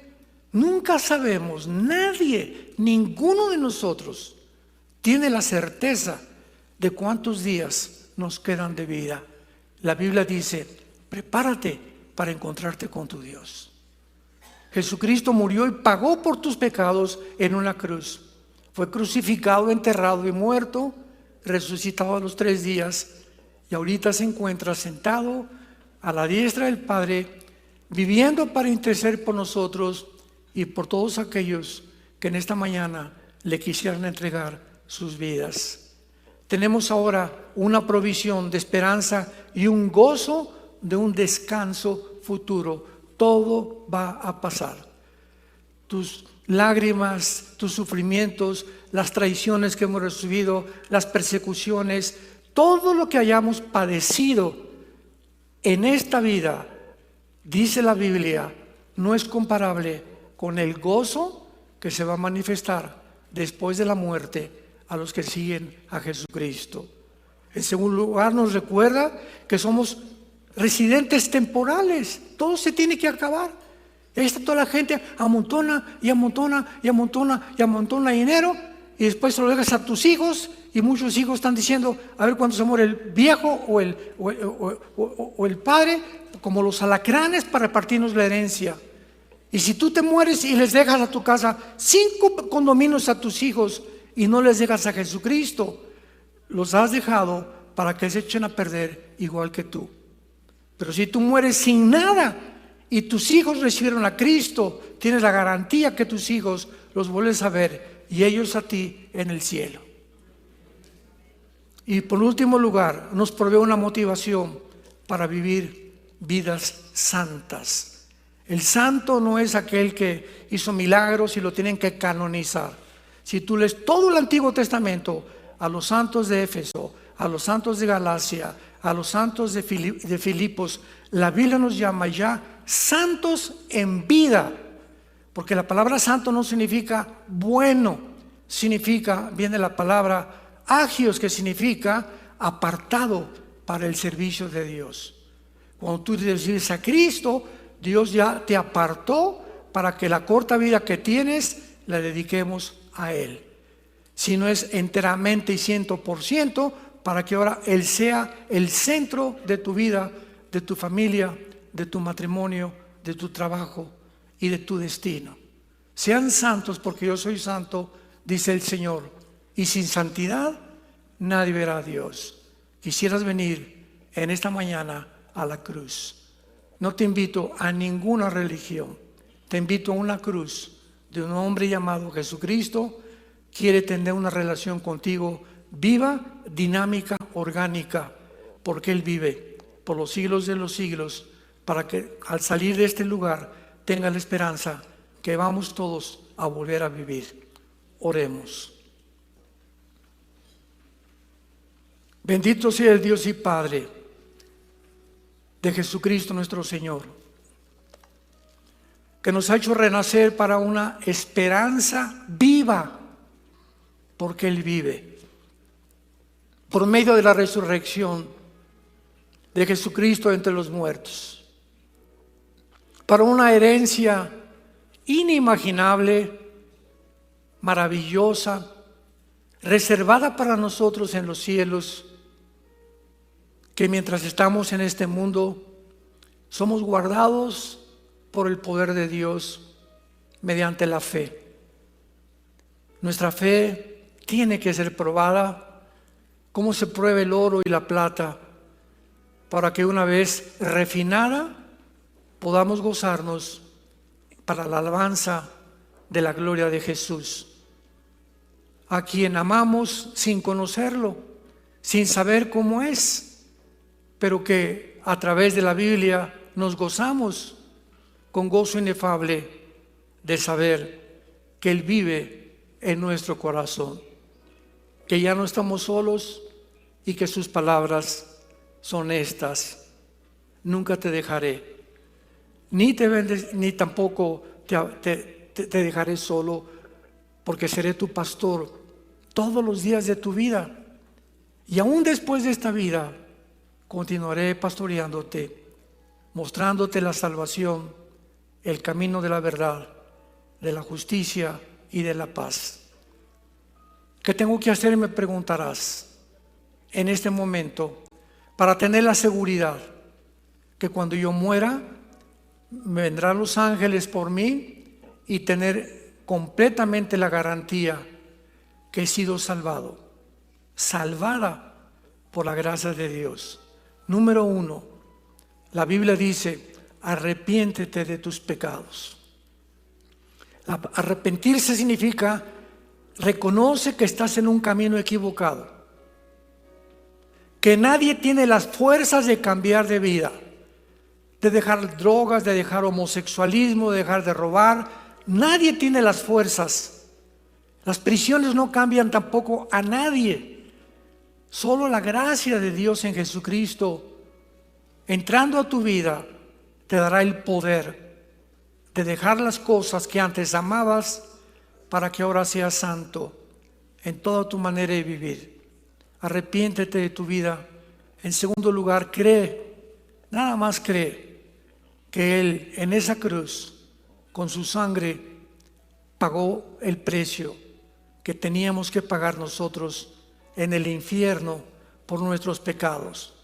Nunca sabemos, nadie, ninguno de nosotros tiene la certeza de cuántos días nos quedan de vida. La Biblia dice, prepárate para encontrarte con tu Dios. Jesucristo murió y pagó por tus pecados en una cruz. Fue crucificado, enterrado y muerto, resucitado a los 3 días, y ahorita se encuentra sentado a la diestra del Padre, viviendo para interceder por nosotros y por todos aquellos que en esta mañana le quisieran entregar sus vidas. Tenemos ahora una provisión de esperanza y un gozo de un descanso futuro. Todo va a pasar. Tus lágrimas, tus sufrimientos, las traiciones que hemos recibido, las persecuciones, todo lo que hayamos padecido en esta vida, dice la Biblia, no es comparable con el gozo que se va a manifestar después de la muerte a los que siguen a Jesucristo. En segundo lugar, nos recuerda que somos residentes temporales. Todo se tiene que acabar. Ahí está toda la gente, amontona y amontona y amontona y amontona dinero, y después se lo dejas a tus hijos, y muchos hijos están diciendo, a ver cuándo se muere el viejo o el padre, como los alacranes para repartirnos la herencia. Y si tú te mueres y les dejas a tu casa 5 condominios a tus hijos y no les dejas a Jesucristo, los has dejado para que se echen a perder igual que tú. Pero si tú mueres sin nada y tus hijos recibieron a Cristo, tienes la garantía que tus hijos los vuelves a ver y ellos a ti en el cielo. Y por último lugar, nos provee una motivación para vivir vidas santas. El santo no es aquel que hizo milagros y lo tienen que canonizar. Si tú lees todo el Antiguo Testamento, a los santos de Éfeso, a los santos de Galacia, a los santos de Filipos, la Biblia nos llama ya santos en vida, porque la palabra santo no significa bueno, viene la palabra agios, que significa apartado para el servicio de Dios. Cuando tú recibes a Cristo, Dios ya te apartó para que la corta vida que tienes la dediquemos a Él. Si no es enteramente y 100%, para que ahora Él sea el centro de tu vida, de tu familia, de tu matrimonio, de tu trabajo y de tu destino. Sean santos porque yo soy santo, dice el Señor, y sin santidad nadie verá a Dios. Quisieras venir en esta mañana a la cruz. No te invito a ninguna religión, te invito a una cruz de un hombre llamado Jesucristo. Quiere tener una relación contigo viva, dinámica, orgánica, porque Él vive por los siglos de los siglos, para que al salir de este lugar tenga la esperanza que vamos todos a volver a vivir. Oremos. Bendito sea el Dios y Padre de Jesucristo nuestro Señor, que nos ha hecho renacer para una esperanza viva, porque Él vive. Por medio de la resurrección de Jesucristo entre los muertos, para una herencia inimaginable, maravillosa, reservada para nosotros en los cielos, que mientras estamos en este mundo somos guardados por el poder de Dios mediante la fe. Nuestra fe tiene que ser probada como se prueba el oro y la plata, para que una vez refinada podamos gozarnos para la alabanza de la gloria de Jesús, a quien amamos sin conocerlo, sin saber cómo es, pero que a través de la Biblia nos gozamos con gozo inefable de saber que Él vive en nuestro corazón, que ya no estamos solos y que sus palabras son estas: nunca te dejaré, ni tampoco te dejaré solo, porque seré tu pastor todos los días de tu vida, y aún después de esta vida continuaré pastoreándote, mostrándote la salvación, el camino de la verdad, de la justicia y de la paz. ¿Qué tengo que hacer? Me preguntarás en este momento para tener la seguridad que cuando yo muera vendrán los ángeles por mí y tener completamente la garantía que he sido salvado, salvada por la gracia de Dios. Número 1, la Biblia dice: arrepiéntete de tus pecados. Arrepentirse significa reconoce que estás en un camino equivocado, que nadie tiene las fuerzas de cambiar de vida, de dejar drogas, de dejar homosexualismo, de dejar de robar. Nadie tiene las fuerzas. Las prisiones no cambian tampoco a nadie. Solo la gracia de Dios en Jesucristo, entrando a tu vida, te dará el poder de dejar las cosas que antes amabas para que ahora seas santo en toda tu manera de vivir. Arrepiéntete de tu vida. En segundo lugar, cree, nada más cree, que Él en esa cruz, con su sangre, pagó el precio que teníamos que pagar nosotros en el infierno por nuestros pecados.